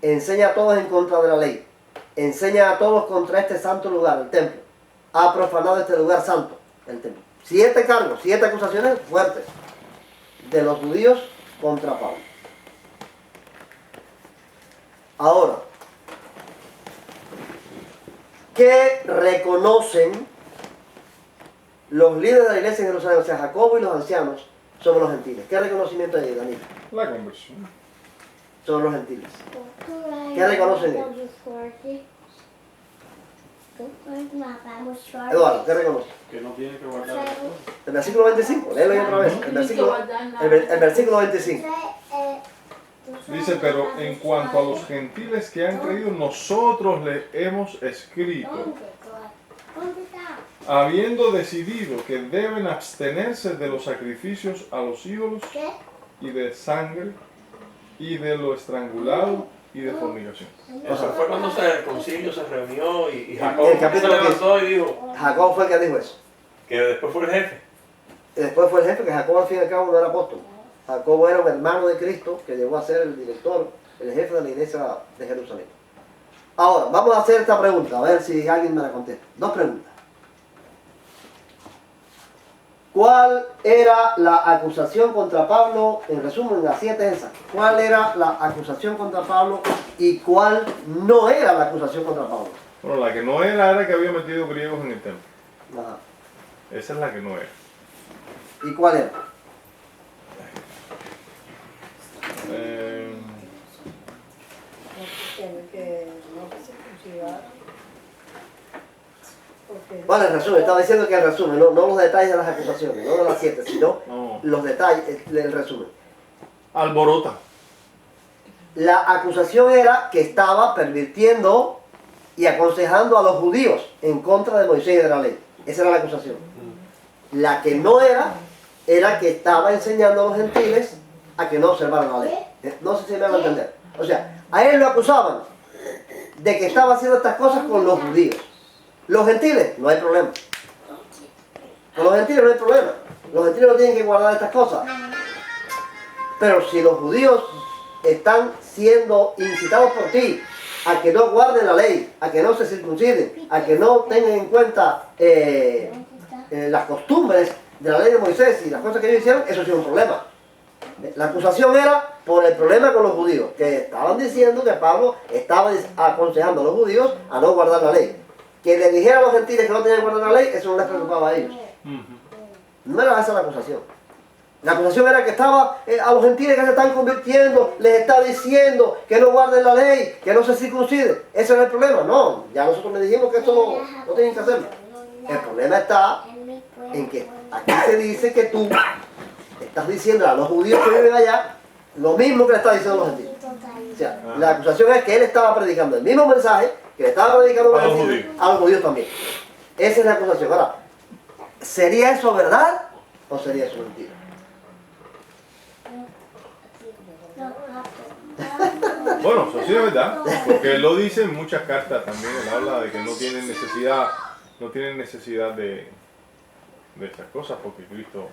Enseña a todos en contra de la ley. Enseña a todos contra este santo lugar, el templo. Ha profanado este lugar santo, el templo. 7 cargos, 7 acusaciones fuertes de los judíos contra Pablo. Ahora, ¿qué reconocen los líderes de la iglesia en Jerusalén? O sea, Jacobo y los ancianos somos los gentiles. ¿Qué reconocimiento hay, Daniel? La conversión. Son los gentiles. ¿Qué reconocen ellos? Eduardo, ¿qué reconoce? Que no tiene que guardar. El versículo 25, léelo otra vez. El versículo 25. Dice, pero en cuanto a los gentiles que han creído, nosotros le hemos escrito, habiendo decidido que deben abstenerse de los sacrificios a los ídolos y de sangre y de lo estrangulado y de fornicación. Eso fue cuando el concilio se reunió y Jacob El se capítulo levantó y dijo Jacob fue el que dijo eso. que después fue el jefe. Y después fue el jefe, que Jacob al fin y al cabo no era apóstol. Jacobo era un hermano de Cristo que llegó a ser el director, el jefe de la iglesia de Jerusalén. Ahora, vamos a hacer esta pregunta, a ver si alguien me la contesta. 2 preguntas. ¿Cuál era la acusación contra Pablo? En resumen, las 7 esas. ¿Cuál era la acusación contra Pablo y cuál no era la acusación contra Pablo? Bueno, la que no era que había metido griegos en el templo. Ajá. Esa es la que no era. ¿Y cuál era? Que no se circuncidara. Porque Bueno, el resumen, estaba diciendo que el resumen, no los detalles de las acusaciones, no de las 7, sino No. los detalles del resumen. Alborota. La acusación era que estaba pervirtiendo y aconsejando a los judíos en contra de Moisés y de la ley. Esa era la acusación. La que no era que estaba enseñando a los gentiles a que no observaran la ley. No sé si me van a entender. O sea, a él lo acusaban de que estaba haciendo estas cosas con los judíos. Los gentiles, no hay problema. Con los gentiles no hay problema. Los gentiles no tienen que guardar estas cosas. Pero si los judíos están siendo incitados por ti a que no guarden la ley, a que no se circunciden, a que no tengan en cuenta las costumbres de la ley de Moisés y las cosas que ellos hicieron, eso sí es un problema. La acusación era por el problema con los judíos, que estaban diciendo que Pablo estaba aconsejando a los judíos a no guardar la ley. Que le dijera a los gentiles que no tenían que guardar la ley, eso no les preocupaba a ellos. No era esa la acusación. La acusación era que estaba a los gentiles que se están convirtiendo, les está diciendo que no guarden la ley, que no se circunciden. Ese era el problema. No, ya nosotros le dijimos que eso no tienen que hacerlo. El problema está en que aquí se dice que tú estás diciendo a los judíos que viven allá lo mismo que le está diciendo a los gentiles. O sea, la acusación es que él estaba predicando el mismo mensaje que le estaba predicando a los judíos también. Esa es la acusación. Ahora, ¿sería eso verdad o sería eso mentira? Bueno, eso sí es verdad, porque él lo dice en muchas cartas también. Él habla de que no tienen necesidad de estas cosas porque Cristo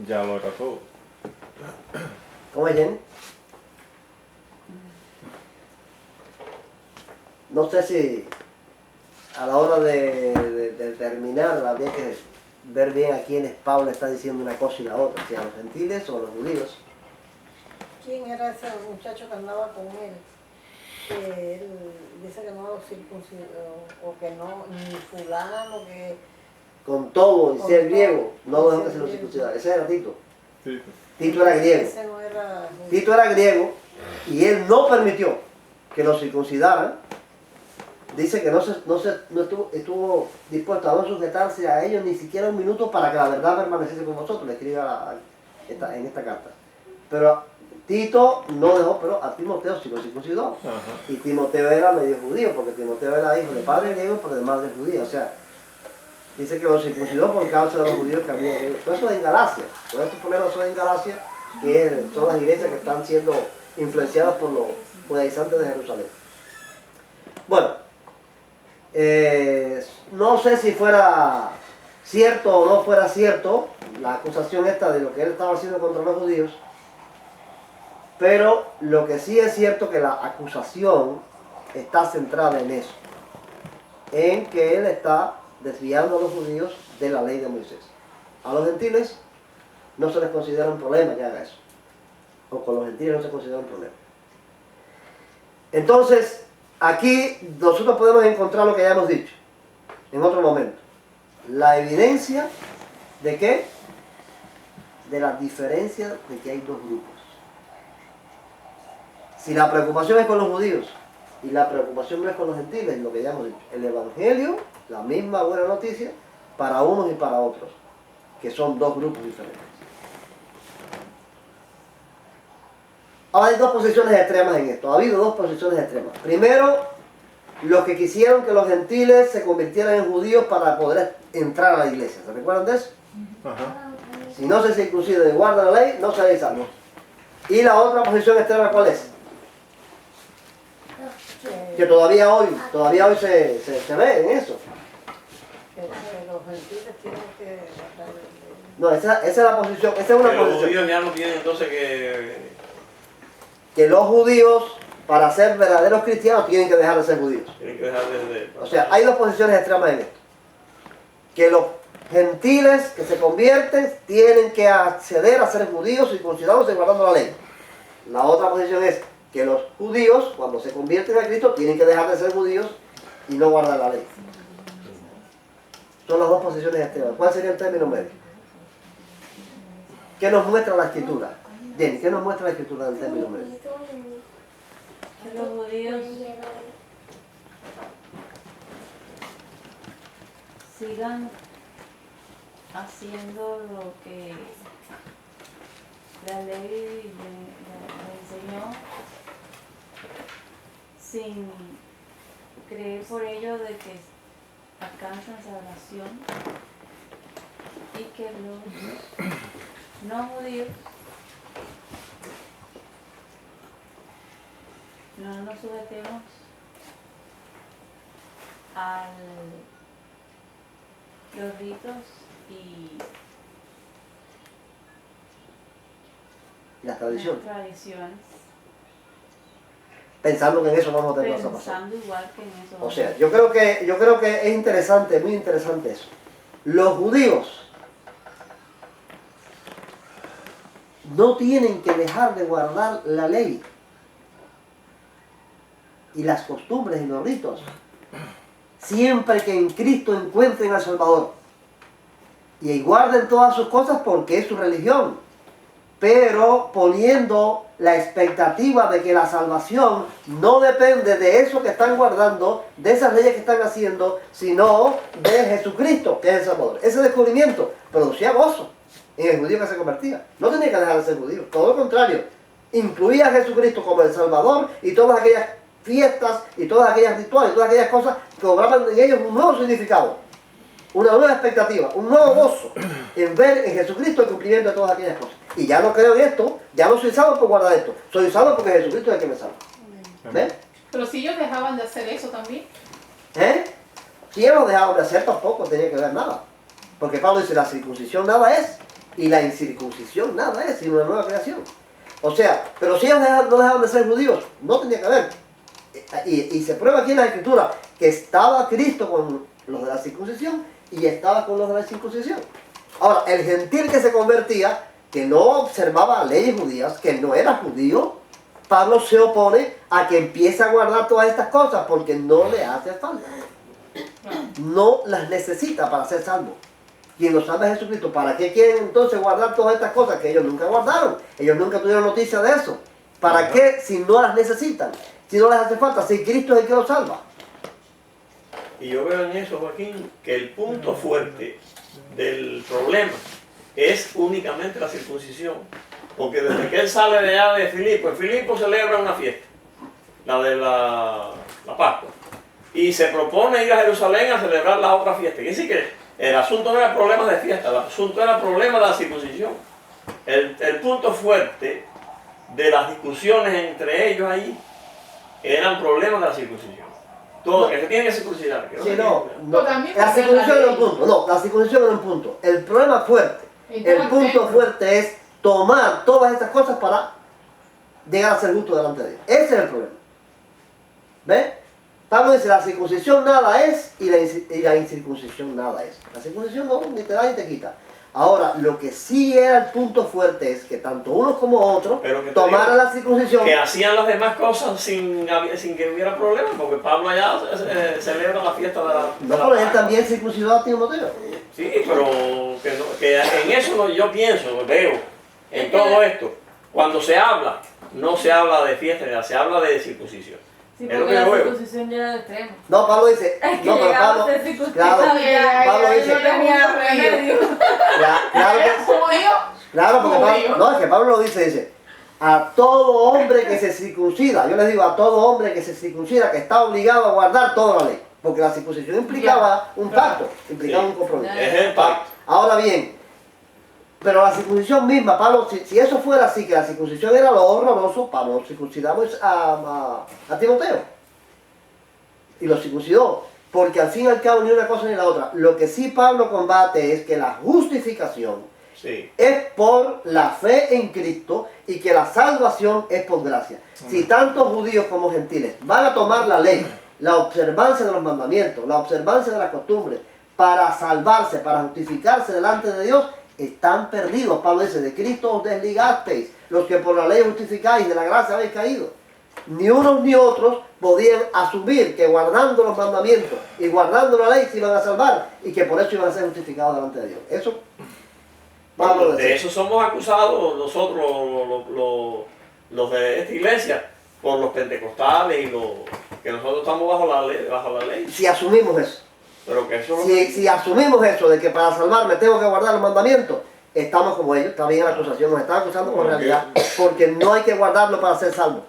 ya lo era todo. ¿Cómo es, Jenny? No sé si a la hora de terminar habría que ver bien a quiénes Pablo está diciendo una cosa y la otra, si a los gentiles o a los judíos. ¿Quién era ese muchacho que andaba con él? Que él dice que no lo circuncidó, o que no, ni fulano, que... Con todo, y Con ser todo, griego, no con dejó que ser se lo griego. circuncidara. Ese era Tito. Sí. Tito era griego. Ese no era... Tito era griego y él no permitió que lo circuncidaran. Dice que no estuvo dispuesto a no sujetarse a ellos ni siquiera un minuto para que la verdad permaneciese con vosotros, le escribe en esta carta. Pero Tito no dejó, pero a Timoteo sí lo circuncidó. Ajá. Y Timoteo era medio judío, porque Timoteo era hijo de padre griego pero de madre judía. O sea, dice que lo circuncidó por causa de los judíos que había. Todo eso es en Galacia. Todos estos problemas son en Galacia, que son las iglesias que están siendo influenciadas por los judaizantes de Jerusalén. Bueno, no sé si fuera cierto o no fuera cierto la acusación esta de lo que él estaba haciendo contra los judíos, pero lo que sí es cierto que la acusación está centrada en eso, en que él está desviando a los judíos de la ley de Moisés. A los gentiles no se les considera un problema que haga eso, o con los gentiles no se considera un problema. Entonces, aquí nosotros podemos encontrar lo que ya hemos dicho en otro momento. La evidencia de ¿qué? De la diferencia de que hay dos grupos. Si la preocupación es con los judíos y la preocupación no es con los gentiles, lo que ya hemos dicho. El Evangelio, la misma buena noticia, para unos y para otros, que son dos grupos diferentes. Ahora hay dos posiciones extremas en esto. Ha habido dos posiciones extremas. Primero, los que quisieron que los gentiles se convirtieran en judíos para poder entrar a la iglesia. ¿Se recuerdan de eso? Ajá. Si no se circunciden y guardan la ley, no seréis salvos. Y la otra posición extrema, ¿cuál es? Que todavía hoy se ve en eso. Que los gentiles tienen que... No, esa es la posición, esa es una Pero los posición. judíos ya no tienen entonces Que los judíos, para ser verdaderos cristianos, tienen que dejar de ser judíos. tienen que dejar de... O sea, hay dos posiciones extremas en esto. Que los gentiles que se convierten tienen que acceder a ser judíos circuncidados y guardando la ley. La otra posición es que los judíos, cuando se convierten a Cristo, tienen que dejar de ser judíos y no guardar la ley. Son las dos posiciones extremas. ¿Cuál sería el término medio? ¿Qué nos muestra la Escritura? Jenny, ¿qué nos muestra la Escritura del término medio? Que los judíos sigan haciendo lo que la ley le enseñó sin creer por ello de que alcanzan salvación y que los no judíos no nos sujetemos a los ritos y Las las tradiciones. tradiciones, Pensando que en eso vamos a tener paso a paso. pensando igual que en eso. O sea, yo creo que es interesante, muy interesante eso. Los judíos no tienen que dejar de guardar la ley y las costumbres y los ritos siempre que en Cristo encuentren al Salvador y guarden todas sus cosas porque es su religión. pero poniendo la expectativa de que la salvación no depende de eso que están guardando, de esas leyes que están haciendo, sino de Jesucristo, que es el Salvador. Ese descubrimiento producía gozo en el judío que se convertía. No tenía que dejar de ser judío, todo lo contrario. Incluía a Jesucristo como el Salvador y todas aquellas fiestas y todas aquellas rituales, todas aquellas cosas que obraban en ellos un nuevo significado, una nueva expectativa, un nuevo gozo en ver en Jesucristo el cumplimiento de todas aquellas cosas. Y ya no creo en esto, ya no soy salvo por guardar esto, soy salvo porque Jesucristo es el que me salva. ¿Ven? Pero si ellos dejaban de hacer eso también. Si ellos lo dejaban de hacer, tampoco tenía que ver nada. Porque Pablo dice, la circuncisión nada es, y la incircuncisión nada es, sino una nueva creación. O sea, pero si ellos no dejaban de ser judíos, no tenía que ver. Y se prueba aquí en la Escritura que estaba Cristo con los de la circuncisión y estaba con los de la circuncisión. Ahora, el gentil que se convertía, que no observaba leyes judías, que no era judío, Pablo se opone a que empiece a guardar todas estas cosas porque no le hace falta. No las necesita para ser salvo. Quien lo salva es Jesucristo. ¿Para qué quieren entonces guardar todas estas cosas que ellos nunca guardaron? Ellos nunca tuvieron noticia de eso. ¿Para qué si no las necesitan? Si no les hace falta, si Cristo es el que los salva. Y yo veo en eso, Joaquín, que el punto fuerte del problema es únicamente la circuncisión. Porque desde que él sale de allá de Filipo, en Filipo celebra una fiesta, la de la Pascua, y se propone ir a Jerusalén a celebrar la otra fiesta. Y dice que el asunto no era problema de fiesta, el asunto era problema de la circuncisión. El punto fuerte de las discusiones entre ellos ahí eran problemas de la circuncisión. Todo, que se tiene que circuncidar. Que no Sí, se no, tiene que- no. también La porque circuncisión la era un ley. punto. No, la circuncisión era un punto. El problema fuerte, Entonces, el punto fuerte es tomar todas estas cosas para llegar a ser justo delante de Dios. Ese es el problema. ¿Ves? Pablo dice, la circuncisión nada es y la incircuncisión nada es. La circuncisión no, ni te da ni te quita. Ahora, lo que sí era el punto fuerte es que tanto unos como otros Pero que te tomaran digo, la circuncisión. que hacían las demás cosas sin que hubiera problema, porque Pablo allá celebra la fiesta de la... No, de la pero él Pascua. también circuncidó a Timoteo. Sí, pero que en eso yo pienso, veo, en todo esto, cuando se habla, no se habla de fiesta, se habla de circuncisión. Sí, Es lo porque que la yo veo. circuncisión ya era de extremo. No, Pablo dice, Es que no, pero llegaba Pablo, a ser circuncidado claro, ya, Pablo ya, dice, no tenía remedio. claro que, Judío, claro, porque Pablo, judío. no, es que Pablo lo dice, a todo hombre que se circuncida, yo les digo a todo hombre que se circuncida, que está obligado a guardar toda la ley, porque la circuncisión implicaba un pacto, implicaba Sí. un compromiso. Es el pacto. Ahora bien, pero la circuncisión misma, Pablo, si eso fuera así, que la circuncisión era lo horroroso, Pablo circuncidamos a Timoteo. Y lo circuncidó, porque al fin y al cabo ni una cosa ni la otra. Lo que sí Pablo combate es que la justificación Sí. es por la fe en Cristo y que la salvación es por gracia. Si tanto judíos como gentiles van a tomar la ley, la observancia de los mandamientos, la observancia de las costumbres, para salvarse, para justificarse delante de Dios, están perdidos. Pablo dice, de Cristo os desligasteis, los que por la ley justificáis, de la gracia habéis caído. Ni unos ni otros podían asumir que guardando los mandamientos y guardando la ley se iban a salvar y que por eso iban a ser justificados delante de Dios. Eso Pablo De decía. eso somos acusados nosotros, los de esta iglesia, por los pentecostales y los que nosotros estamos bajo la ley. Si asumimos eso, Pero que eso si asumimos eso de que para salvarme tengo que guardar los mandamientos, estamos como ellos, está bien la acusación, nos están acusando por realidad, porque no hay que guardarlo para ser salvo.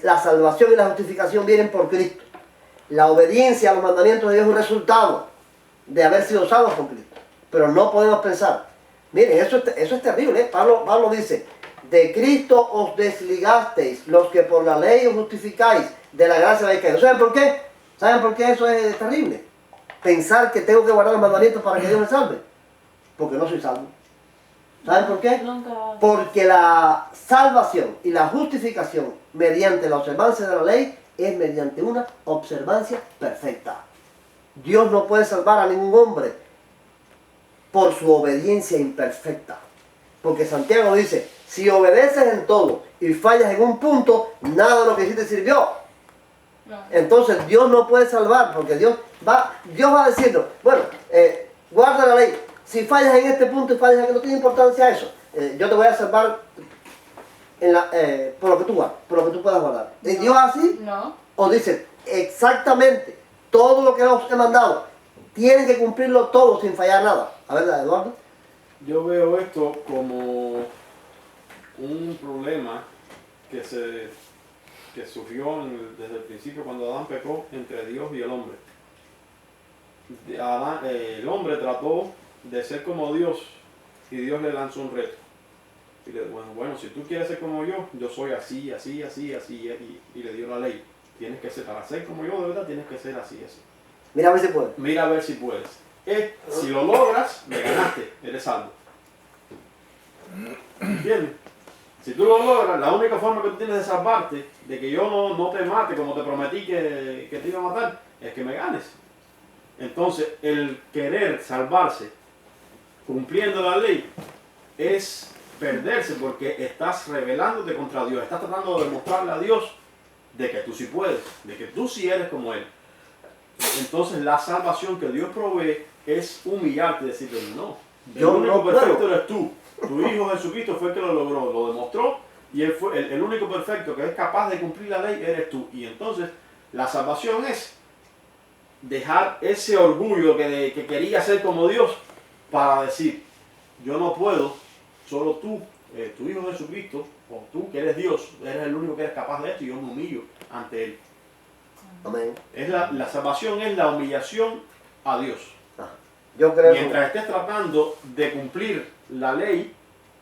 La salvación y la justificación vienen por Cristo. La obediencia a los mandamientos de Dios es un resultado de haber sido salvos por Cristo. Pero no podemos pensar, miren, eso es terrible, ¿eh? Pablo dice, de Cristo os desligasteis, los que por la ley os justificáis, de la gracia habéis caído. ¿Saben por qué? ¿Saben por qué eso es terrible? Pensar que tengo que guardar los mandamientos para que Dios me salve. Porque no soy salvo. ¿Saben por qué? Nunca. Porque la salvación y la justificación mediante la observancia de la ley es mediante una observancia perfecta. Dios no puede salvar a ningún hombre por su obediencia imperfecta. Porque Santiago dice, si obedeces en todo y fallas en un punto, nada de lo que hiciste sirvió. Entonces Dios no puede salvar, porque Dios va a decirnos, bueno, guarda la ley. Si fallas en este punto y fallas en que no tiene importancia eso. Yo te voy a salvar por lo que tú guardas, por lo que tú puedas guardar. ¿Es Dios así? No. O dice exactamente todo lo que os he mandado, tienen que cumplirlo todo sin fallar nada. A ver, Eduardo. Yo veo esto como un problema que surgió desde el principio cuando Adán pecó entre Dios y el hombre. El hombre trató de ser como Dios y Dios le lanzó un reto. Y le dijo, bueno, si tú quieres ser como yo soy así, así, así, así, y le dio la ley. Tienes que ser, para ser como yo de verdad, tienes que ser así, así. Mira a ver si puedes. Mira a ver si puedes. Si lo logras, me ganaste, eres salvo. ¿Entiendes? Si tú lo logras, la única forma que tú tienes de salvarte, de que yo no te mate como te prometí que te iba a matar, es que me ganes. Entonces, el querer salvarse cumpliendo la ley es perderse porque estás rebelándote contra Dios. Estás tratando de demostrarle a Dios de que tú sí puedes, de que tú sí eres como Él. Entonces, la salvación que Dios provee es humillarte y decirle, no, el Yo único no perfecto puedo. eres tú. Tu Hijo Jesucristo fue el que lo logró, lo demostró, y Él fue el único perfecto que es capaz de cumplir la ley, eres tú. Y entonces, la salvación es dejar ese orgullo que quería ser como Dios para decir, yo no puedo, solo tú, tu Hijo Jesucristo, o tú que eres Dios, eres el único que eres capaz de esto y yo me humillo ante Él. Amén. La salvación es la humillación a Dios. Yo creo Mientras estés tratando de cumplir la ley,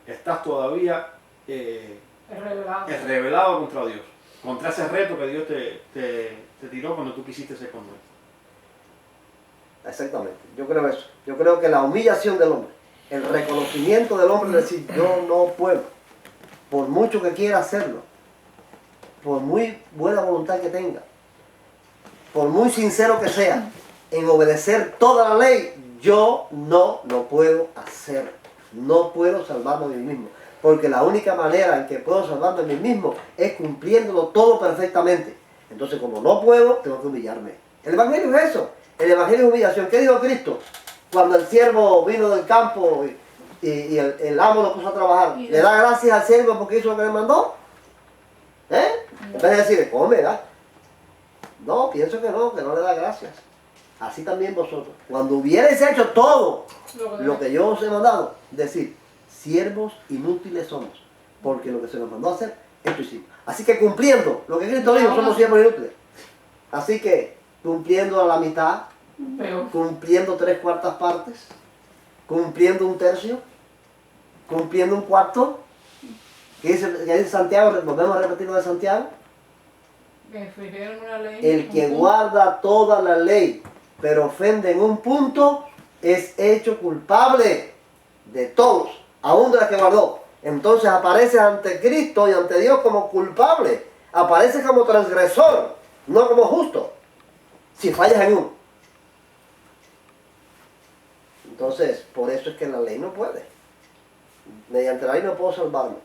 estás todavía Es revelado. rebelado contra Dios, contra ese reto que Dios te tiró cuando tú quisiste ser como Él. Exactamente, yo creo eso. Yo creo que la humillación del hombre, el reconocimiento del hombre, es decir, yo no puedo, por mucho que quiera hacerlo, por muy buena voluntad que tenga, por muy sincero que sea, en obedecer toda la ley, yo no lo puedo hacer. No puedo salvarme de mí mismo. Porque la única manera en que puedo salvarme de mí mismo es cumpliéndolo todo perfectamente. Entonces, como no puedo, tengo que humillarme. El Evangelio es eso. El Evangelio es humillación. ¿Qué dijo Cristo? Cuando el siervo vino del campo y el amo lo puso a trabajar, ¿le da gracias al siervo porque hizo lo que le mandó? En vez de decirle, come, ¿verdad? No, pienso que no le da gracias. Así también vosotros. Cuando hubierais hecho todo lo que yo os he mandado, decir, siervos inútiles somos, porque lo que se nos mandó a hacer, esto hicimos. Así que cumpliendo lo que Cristo dijo, somos siervos inútiles. Así que cumpliendo a la mitad, cumpliendo 3/4 partes, cumpliendo 1/3, cumpliendo 1/4, que dice Santiago, volvemos a repetir lo de Santiago. El que guarda toda la ley, pero ofende en un punto, es hecho culpable de todos, aún de la que guardó. Entonces aparece ante Cristo y ante Dios como culpable. Aparece como transgresor, no como justo, si fallas en uno. Entonces, por eso es que la ley no puede. Mediante la ley no puedo salvarme.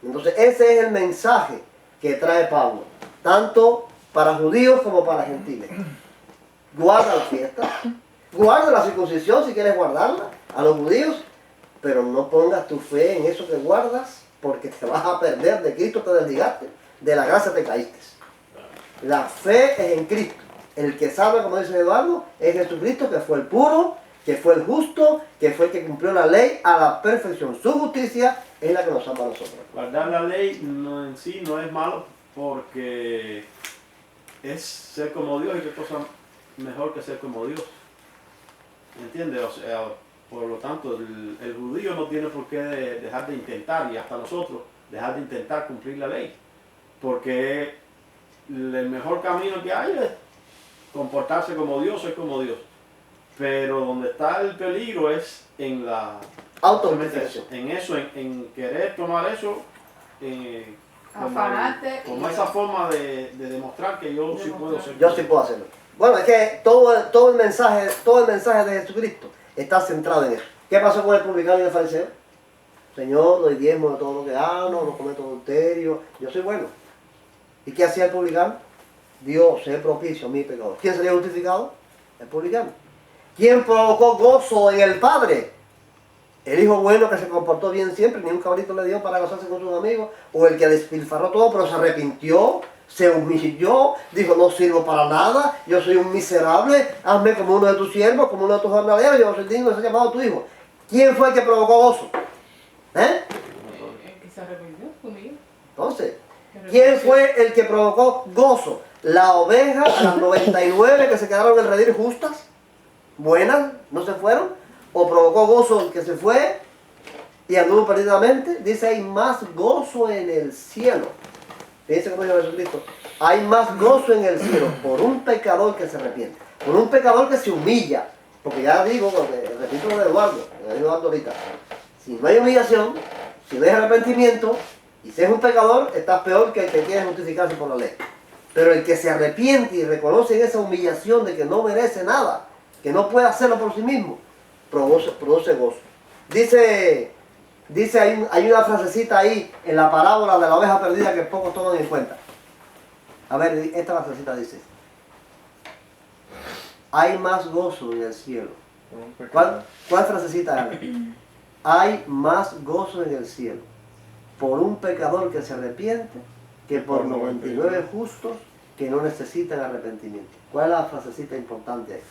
Entonces, ese es el mensaje que trae Pablo, tanto para judíos como para gentiles. Guarda la fiesta, guarda la circuncisión si quieres guardarla, a los judíos, pero no pongas tu fe en eso que guardas, porque te vas a perder. De Cristo te desligaste, de la gracia te caíste. La fe es en Cristo. El que salva, como dice Eduardo, es Jesucristo, que fue el puro, que fue el justo, que fue el que cumplió la ley a la perfección. Su justicia es la que nos salva a nosotros. Guardar la ley en sí no es malo, porque es ser como Dios, y qué cosa mejor que ser como Dios. ¿Entiendes? O sea, por lo tanto, el judío no tiene por qué dejar de intentar, y hasta nosotros, dejar de intentar cumplir la ley. Porque el mejor camino que hay es comportarse como Dios, ser como Dios. Pero donde está el peligro es en la Autojustificación. en eso, en querer tomar eso Afanarte como esa forma de demostrar que yo sí puedo ser. Yo sí puedo hacerlo. Bueno, es que todo el mensaje de Jesucristo está centrado en eso. ¿Qué pasó con el publicano y el fariseo? Señor, doy diezmo de todo lo que gano, no cometo adulterio, yo soy bueno. ¿Y qué hacía el publicano? Dios, sé propicio a mi pecador. ¿Quién sería justificado? El publicano. ¿Quién provocó gozo en el Padre? El hijo bueno que se comportó bien siempre, ni un cabrito le dio para gozarse con sus amigos, o el que despilfarró todo pero se arrepintió, se humilló, dijo no sirvo para nada, yo soy un miserable, hazme como uno de tus siervos, como uno de tus jornaleros, yo no soy digno de ser llamado tu hijo. ¿Quién fue el que provocó gozo? El que se arrepintió fue mío. Entonces, ¿quién fue el que provocó gozo? ¿La oveja, las 99 que se quedaron en el redil justas? ¿Buenas? ¿No se fueron? ¿O provocó gozo el que se fue y anduvo perdidamente? Dice, hay más gozo en el cielo. Fíjense cómo dijo Jesucristo. Hay más gozo en el cielo por un pecador que se arrepiente, por un pecador que se humilla. Porque ya digo, repito lo de Eduardo ahorita, si no hay humillación, si no hay arrepentimiento, y si es un pecador, estás peor que el que quiere justificarse por la ley. Pero el que se arrepiente y reconoce en esa humillación de que no merece nada, que no puede hacerlo por sí mismo, produce gozo. Dice hay una frasecita ahí en la parábola de la oveja perdida que pocos toman en cuenta. A ver, esta frasecita dice, hay más gozo en el cielo. ¿Cuál frasecita habla? Hay más gozo en el cielo por un pecador que se arrepiente que por 99 justos que no necesitan arrepentimiento. ¿Cuál es la frasecita importante ahí?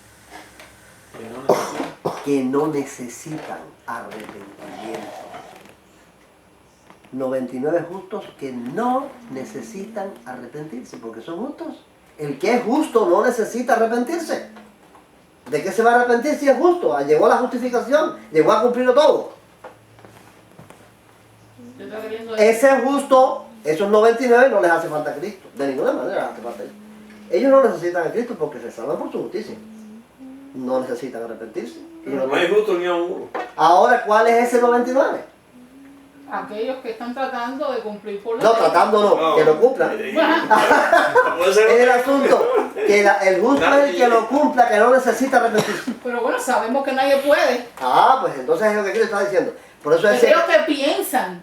Que no necesitan arrepentimiento. 99 justos que no necesitan arrepentirse, porque son justos. El que es justo no necesita arrepentirse. ¿De qué se va a arrepentir si es justo? Llegó la justificación, llegó a cumplirlo todo. Ese justo, esos 99 no les hace falta a Cristo, de ninguna manera les hace falta a ellos. Ellos no necesitan a Cristo porque se salvan por su justicia. No necesitan arrepentirse. No hay justo ni a uno. Ahora, ¿cuál es ese 99? Aquellos que están tratando de cumplir por la No, ley. tratando no, que lo cumplan. Es el asunto, que el justo es el que lo cumpla, que no necesita arrepentirse. Pero bueno, sabemos que nadie puede. Ah, pues entonces es lo que Cristo está diciendo. Por eso es Aquellos que piensan,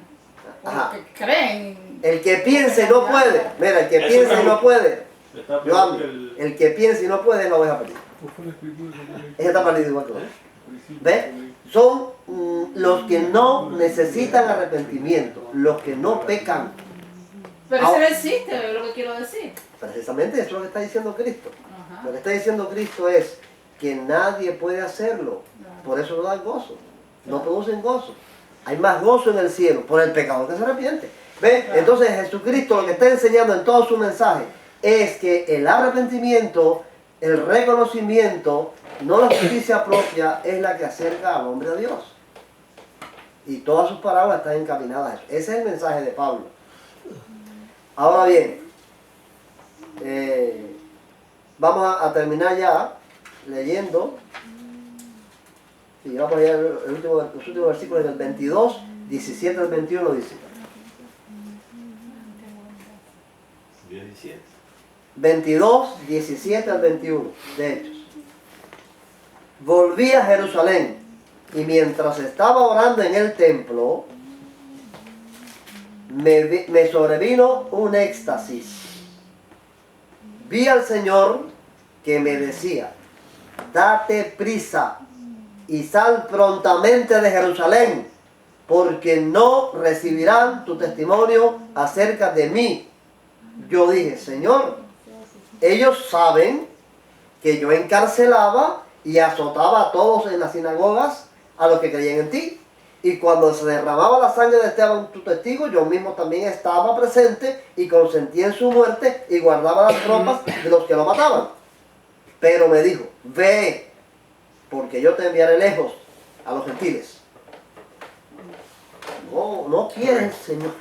o Ajá. que creen. el que piensa y no puede. Mira, el que Eso piensa y es no justo. puede. Está Yo amo. peor que el- El que piensa y no puede es la oveja perdida. Ella está perdida igual que vos. ¿Ves? Son los que no necesitan arrepentimiento, los que no pecan. Pero Ahora- ese no existe, es lo que quiero decir. Precisamente eso es lo que está diciendo Cristo. Ajá. Lo que está diciendo Cristo es que nadie puede hacerlo. Por eso no dan gozo. No producen gozo. Hay más gozo en el cielo por el pecador que se arrepiente. ¿Ves? Entonces Jesucristo lo que está enseñando en todo su mensaje es que el arrepentimiento, el reconocimiento, no la justicia propia, es la que acerca al hombre a Dios. Y todas sus parábolas están encaminadas a eso. Ese es el mensaje de Pablo. Ahora bien, vamos a terminar ya leyendo. Y vamos a leer los últimos versículos del 22, 17 al 21 dice. 17. 22, 17 al 21 de Hechos. Volví a Jerusalén y mientras estaba orando en el templo, me sobrevino un éxtasis. Vi al Señor que me decía, date prisa y sal prontamente de Jerusalén, porque no recibirán tu testimonio acerca de mí. Yo dije, Señor, ellos saben que yo encarcelaba y azotaba a todos en las sinagogas, a los que creían en ti. Y cuando se derramaba la sangre de Esteban, tu testigo, yo mismo también estaba presente y consentí en su muerte y guardaba las ropas de los que lo mataban. Pero me dijo, ve, porque yo te enviaré lejos a los gentiles. No quiere el Señor.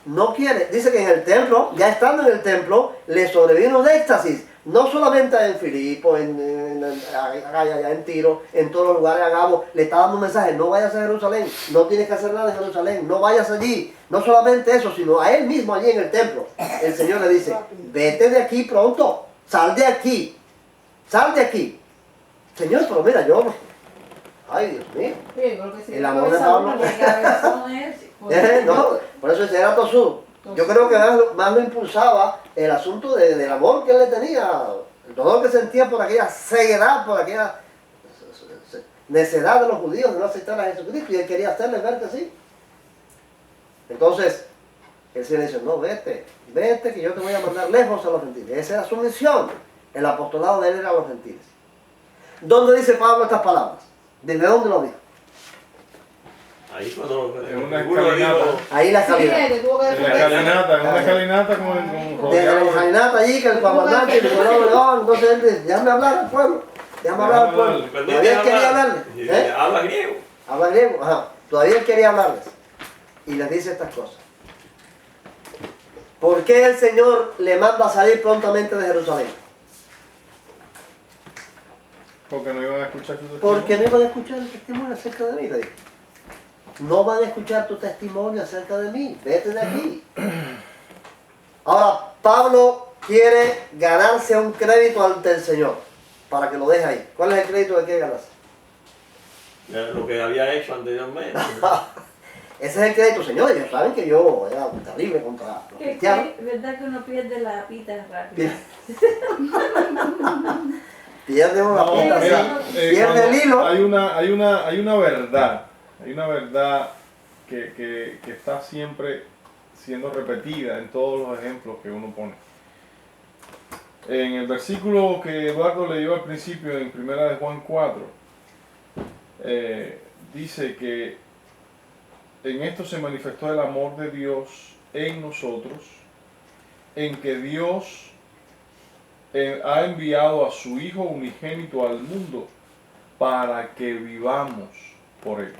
No quiere. Dice que en el templo, ya estando en el templo, le sobrevino un éxtasis. No solamente en Filipo, allá en Tiro, en todos los lugares, Agabo, le está dando un mensaje, no vayas a Jerusalén, no tienes que hacer nada en Jerusalén, no vayas allí. No solamente eso, sino a él mismo allí en el templo. El Señor le dice, vete de aquí pronto, sal de aquí, sal de aquí. Señor, pero mira, yo... Ay, Dios mío. Sí, creo que sí. El amor de Pablo. No, por eso era tosú. Yo creo que más lo impulsaba el asunto del amor que él le tenía, el dolor que sentía por aquella ceguedad, por aquella... necedad de los judíos de no aceptar a Jesucristo, y él quería hacerles ver que sí. Entonces, el Señor dice, no, vete, que yo te voy a mandar lejos a los gentiles. Esa era su misión. El apostolado de él era a los gentiles. ¿Dónde dice Pablo estas palabras? ¿Desde dónde lo dijo? Ahí cuando En una uno escalinata. dijo, Ahí en la Sí, escalinata. que tuvo que En la defender. escalinata, en una escalinata con De la rodeado. escalinata allí, que el comandante y entonces él dice, déjame hablar al pueblo. Déjame hablar al pueblo. cuando Todavía él quería hablarles. ¿Eh? habla griego. Habla griego, ajá. Todavía él quería hablarles. Y les dice estas cosas. ¿Por qué el Señor le manda a salir prontamente de Jerusalén? Porque no iban a escuchar su testimonio. Porque no iban a escuchar el testimonio acerca de mí, le dijo. No van a escuchar tu testimonio acerca de mí. Vete de aquí. Ahora, Pablo quiere ganarse un crédito ante el Señor. Para que lo deje ahí. ¿Cuál es el crédito que quiere ganarse? Lo que había hecho anteriormente. Ese es el crédito, Señor. Ellos saben que yo era terrible contra los Que cristianos. verdad que uno pierde la pita rápido. Pierde una No, pita mira, así. Pierde el hilo. hay una verdad que está siempre siendo repetida en todos los ejemplos que uno pone. En el versículo que Eduardo leyó al principio, en 1 de Juan 4, dice que en esto se manifestó el amor de Dios en nosotros, en que Dios ha enviado a su Hijo unigénito al mundo para que vivamos por Él.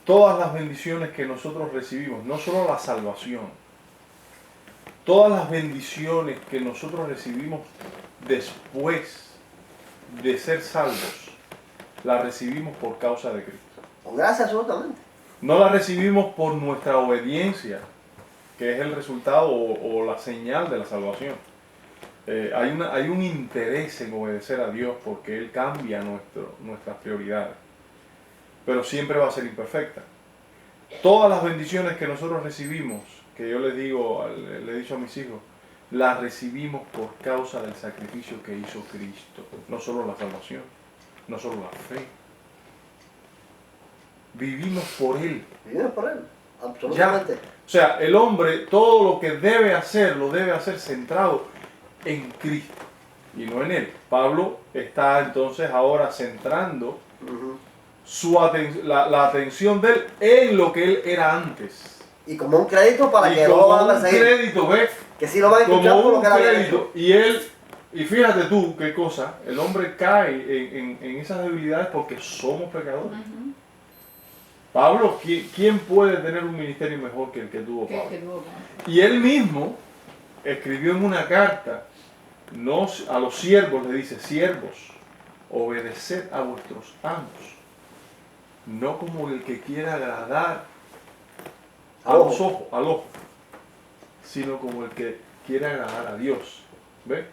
Todas las bendiciones que nosotros recibimos, no solo la salvación, todas las bendiciones que nosotros recibimos después de ser salvos, las recibimos por causa de Cristo. Con gracia absolutamente. No las recibimos por nuestra obediencia, que es el resultado o la señal de la salvación. Hay un interés en obedecer a Dios porque Él cambia nuestras prioridades, pero siempre va a ser imperfecta. Todas las bendiciones que nosotros recibimos, que yo les digo, le he dicho a mis hijos, las recibimos por causa del sacrificio que hizo Cristo. No solo la salvación, no solo la fe. Vivimos por Él. Vivimos por él. Absolutamente. O sea, el hombre todo lo que debe hacer, lo debe hacer centrado en Cristo y no en Él. Pablo está entonces ahora centrando la atención de Él en lo que Él era antes. Y como un crédito para Y que no como lo van a un perseguir. crédito, ¿ves? Que sí lo van a escuchar Como por lo un que él había crédito. hecho. Y fíjate tú qué cosa, el hombre cae en esas debilidades porque somos pecadores. Pablo, ¿quién puede tener un ministerio mejor que el que tuvo Que Pablo? tuvo. Y él mismo escribió en una carta a los siervos, le dice, siervos, obedeced a vuestros amos, no como el que quiera agradar a los ojos, al ojo, sino como el que quiere agradar a Dios. ¿Ve?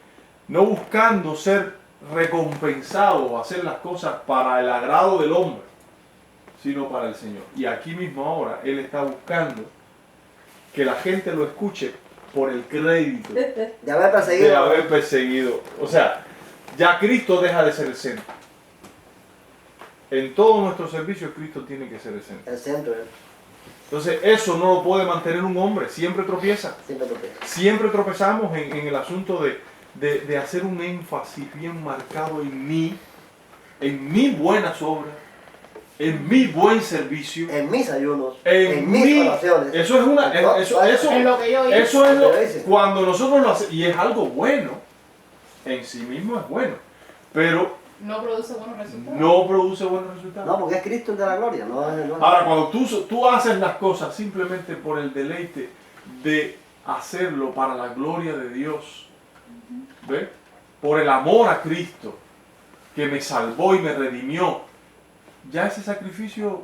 No buscando ser recompensado o hacer las cosas para el agrado del hombre, sino para el Señor. Y aquí mismo ahora Él está buscando que la gente lo escuche por el crédito De haber perseguido. de haber perseguido. O sea, ya Cristo deja de ser el centro. En todo nuestro servicio Cristo tiene que ser el centro. El centro. Entonces eso no lo puede mantener un hombre, siempre tropieza. Siempre tropieza. Siempre tropezamos en el asunto de hacer un énfasis bien marcado en mi buenas obras, en mi buen servicio, En mis ayunos. en mis oraciones. Eso es una, eso En lo que yo hice. eso es Lo dice. cuando nosotros lo hacemos, y es algo bueno, en sí mismo es bueno, pero No produce buenos resultados. no produce buenos resultados. No, porque es Cristo el de la gloria. No es Ahora, cuando tú haces las cosas simplemente por el deleite de hacerlo para la gloria de Dios, ¿ve? Por el amor a Cristo, que me salvó y me redimió, ya ese sacrificio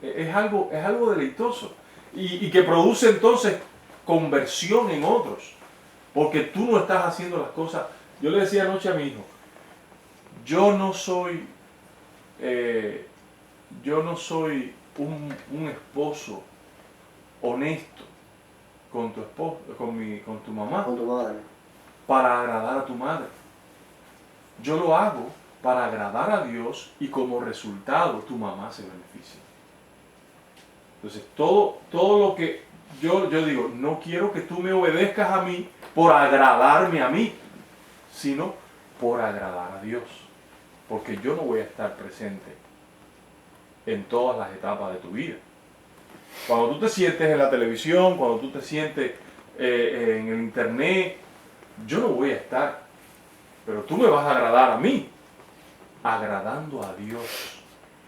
es algo deleitoso y que produce entonces conversión en otros, porque tú no estás haciendo las cosas. Yo le decía anoche a mi hijo, yo no soy un esposo honesto con tu esposo, con tu mamá, con tu madre. para agradar a tu madre. Yo lo hago para agradar a Dios y como resultado tu mamá se beneficia. Entonces, todo lo que yo digo, no quiero que tú me obedezcas a mí por agradarme a mí, sino por agradar a Dios. Porque yo no voy a estar presente en todas las etapas de tu vida. Cuando tú te sientes en la televisión, cuando tú te sientes en el internet, yo no voy a estar. Pero tú me vas a agradar a mí, agradando a Dios,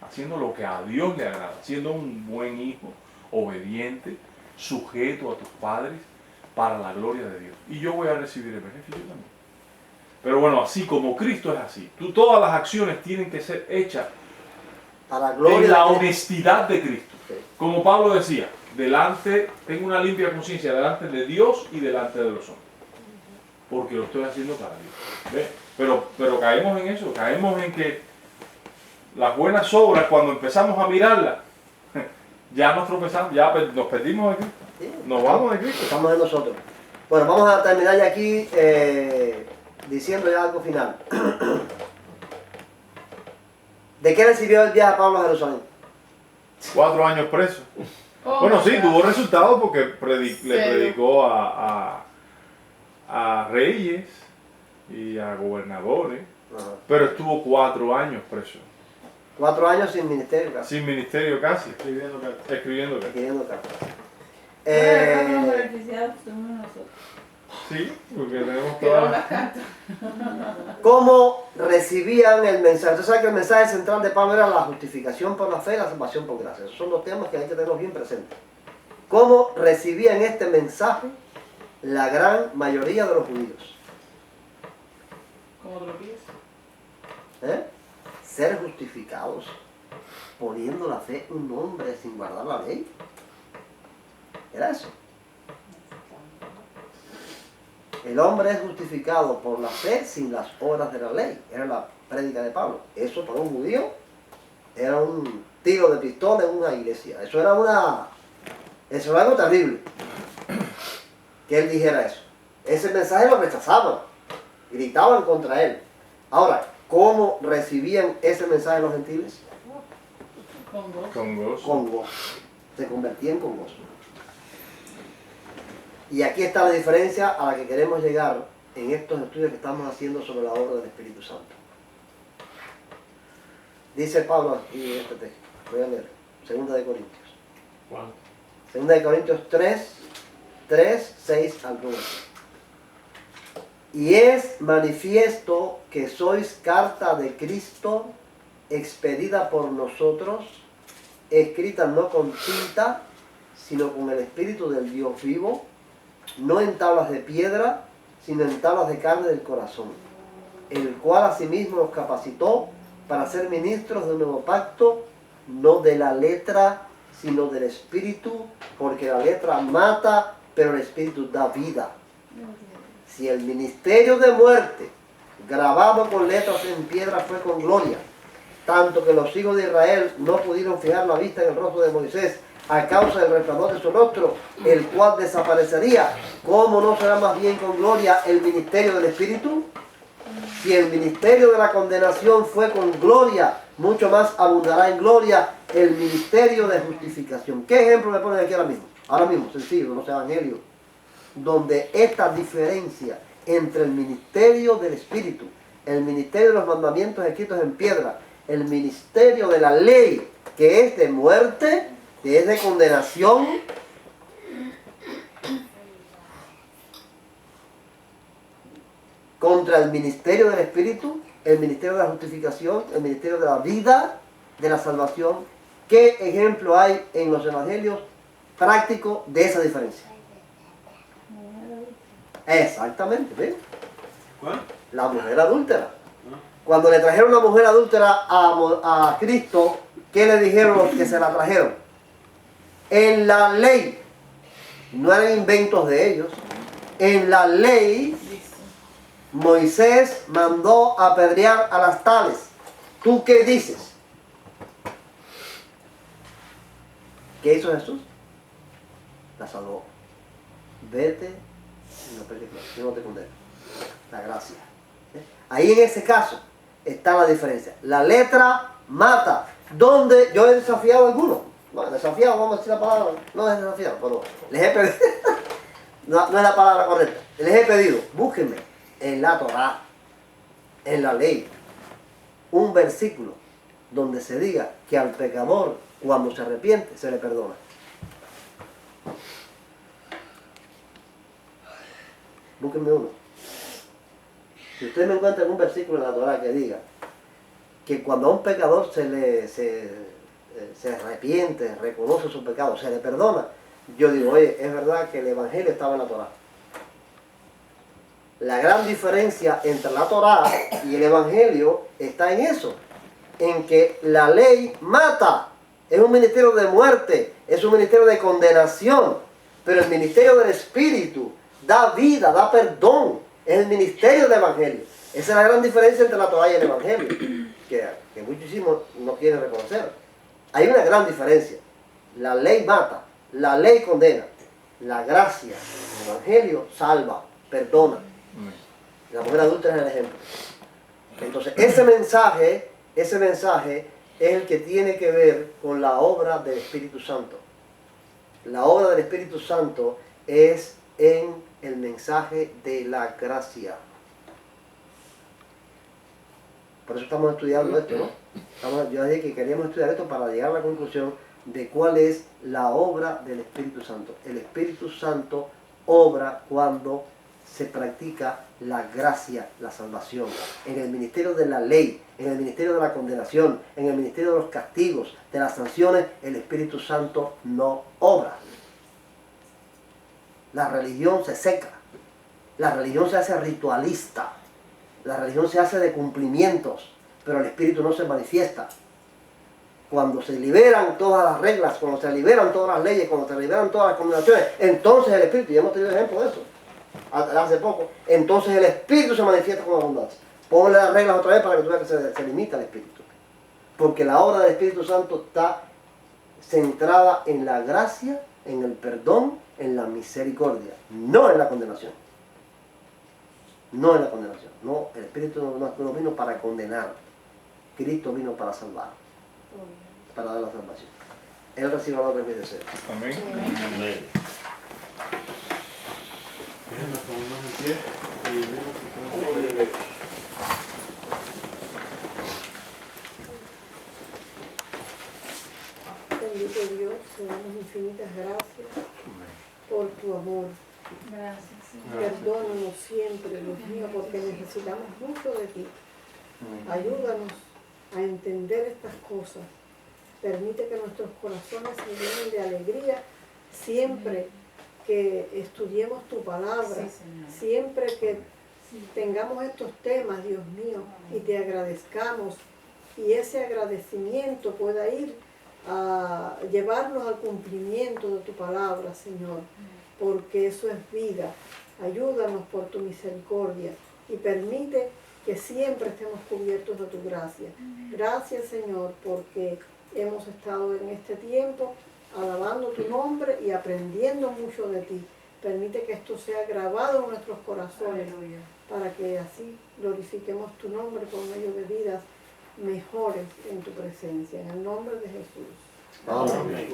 haciendo lo que a Dios le agrada, siendo un buen hijo, obediente, sujeto a tus padres, para la gloria de Dios. Y yo voy a recibir el beneficio también. Pero bueno, así como Cristo es así, todas las acciones tienen que ser hechas Para la gloria en la de Dios. honestidad de Cristo. Sí. Como Pablo decía, tengo una limpia conciencia delante de Dios y delante de los hombres. Porque lo estoy haciendo para Dios. ¿Ves? Pero caemos en eso, caemos en que las buenas obras, cuando empezamos a mirarlas, ya nos tropezamos, ya nos perdimos de Cristo. Sí. Nos vamos de Cristo. Estamos de nosotros. Bueno, vamos a terminar ya aquí diciendo ya algo final. ¿De qué le sirvió el viaje a Pablo a Jerusalén? 4 años preso. Oh, Bueno, sí, my tuvo God. resultados porque le Serio. predicó a reyes y a gobernadores, Ajá. pero estuvo 4 años preso. 4 años sin ministerio, casi. Sin ministerio casi, Escribiendo cartas. escribiendo cartas. Escribiendo cartas. Bueno, los beneficiados somos nosotros. Sí, porque tenemos Quedó todas la carta. ¿Cómo recibían el mensaje? Usted sabe que el mensaje central de Pablo era la justificación por la fe y la salvación por gracia. Esos son los temas que hay que tener bien presentes. ¿Cómo recibían este mensaje la gran mayoría de los judíos? ¿Cómo te lo pides? ¿Eh? Ser justificados poniendo la fe en un hombre sin guardar la ley. Era eso. El hombre es justificado por la fe sin las obras de la ley. Era la prédica de Pablo. Eso para un judío era un tiro de pistola en una iglesia. Eso era algo terrible. Que él dijera eso. Ese mensaje lo rechazaban. Gritaban contra él. Ahora, ¿cómo recibían ese mensaje los gentiles? Con gozo. con gozo. Con gozo. Se convertían con gozo. Y aquí está la diferencia a la que queremos llegar en estos estudios que estamos haciendo sobre la obra del Espíritu Santo. Dice Pablo aquí en este texto, voy a leer, 2 de Corintios. Juan. 2 de Corintios 3, 6 al 9. Y es manifiesto que sois carta de Cristo, expedida por nosotros, escrita no con tinta, sino con el Espíritu del Dios vivo, no en tablas de piedra, sino en tablas de carne del corazón, el cual asimismo nos capacitó para ser ministros de un nuevo pacto, no de la letra, sino del Espíritu, porque la letra mata, pero el Espíritu da vida. Si el ministerio de muerte, grabado con letras en piedra, fue con gloria, tanto que los hijos de Israel no pudieron fijar la vista en el rostro de Moisés a causa del resplandor de su rostro, el cual desaparecería, ¿cómo no será más bien con gloria el ministerio del Espíritu? Si el ministerio de la condenación fue con gloria, mucho más abundará en gloria el ministerio de justificación. ¿Qué ejemplo me ponen aquí ahora mismo? Ahora mismo, sencillo, los evangelios, donde esta diferencia entre el ministerio del Espíritu, el ministerio de los mandamientos escritos en piedra, el ministerio de la ley, que es de muerte, que es de condenación, contra el ministerio del Espíritu, el ministerio de la justificación, el ministerio de la vida, de la salvación. ¿Qué ejemplo hay en los evangelios práctico de esa diferencia? Exactamente, ¿ves? ¿Cuál? La mujer adúltera. Cuando le trajeron la mujer adúltera a Cristo, ¿qué le dijeron los que se la trajeron? En la ley, no eran inventos de ellos, en la ley Moisés mandó apedrear a las tales. ¿Tú qué dices? ¿Qué hizo Jesús? La salvó. Vete y no peques más, yo no te condeno. La gracia. Ahí en ese caso, está la diferencia. La letra mata. Donde yo he desafiado a algunos. No, desafiado, vamos a decir la palabra. No es desafiado, pero les he pedido. No es la palabra correcta. Les he pedido, búsquenme en la Torá, en la ley, un versículo donde se diga que al pecador, cuando se arrepiente, se le perdona. Búsquenme uno. Si usted me encuentra un versículo en la Torá que diga que cuando a un pecador se arrepiente, reconoce su pecado, se le perdona, yo digo, oye, es verdad que el Evangelio estaba en la Torá. La gran diferencia entre la Torá y el Evangelio está en eso, en que la ley mata, es un ministerio de muerte, es un ministerio de condenación, pero el ministerio del Espíritu da vida, da perdón, es el ministerio del Evangelio. Esa es la gran diferencia entre la Torá y el Evangelio, que muchísimos no quieren reconocer. Hay una gran diferencia. La ley mata, la ley condena, la gracia, el Evangelio salva, perdona. La mujer adulta es el ejemplo. Entonces, ese mensaje es el que tiene que ver con la obra del Espíritu Santo. La obra del Espíritu Santo es en el mensaje de la gracia. Por eso estamos estudiando esto, ¿no? Yo dije que queríamos estudiar esto para llegar a la conclusión de cuál es la obra del Espíritu Santo. El Espíritu Santo obra cuando se practica la gracia, la salvación. En el ministerio de la ley, en el ministerio de la condenación, en el ministerio de los castigos, de las sanciones, el Espíritu Santo no obra. La religión se seca, la religión se hace ritualista, la religión se hace de cumplimientos, pero el Espíritu no se manifiesta. Cuando se liberan todas las reglas, cuando se liberan todas las leyes, cuando se liberan todas las condenaciones, entonces el Espíritu, ya hemos tenido ejemplo de eso hace poco, entonces el Espíritu se manifiesta con abundancia. Ponle las reglas otra vez para que tú veas que se limita el Espíritu. Porque la obra del Espíritu Santo está centrada en la gracia, en el perdón, en la misericordia, no en la condenación. No en la condenación. No, el Espíritu no vino para condenar. Cristo vino para salvar, para dar la salvación. Él recibe la obra de mi deseo. Amén. Amén. Bien, nos ponemos en pie y vemos si podemos. Bendito Dios, te damos infinitas gracias por tu amor. Gracias, Señor. Perdónanos siempre, Dios mío, porque necesitamos mucho de ti. Ayúdanos a entender estas cosas. Permite que nuestros corazones se llenen de alegría siempre que estudiemos tu palabra, Sí, Señor. siempre que tengamos estos temas, Dios mío, y te agradezcamos, y ese agradecimiento pueda ir a llevarnos al cumplimiento de tu palabra, Señor, porque eso es vida. Ayúdanos por tu misericordia y permite que siempre estemos cubiertos de tu gracia. Gracias, Señor, porque hemos estado en este tiempo alabando tu nombre y aprendiendo mucho de ti. Permite que esto sea grabado en nuestros corazones, Aleluya. para que así glorifiquemos tu nombre por medio de vidas mejores en tu presencia. En el nombre de Jesús. Amén.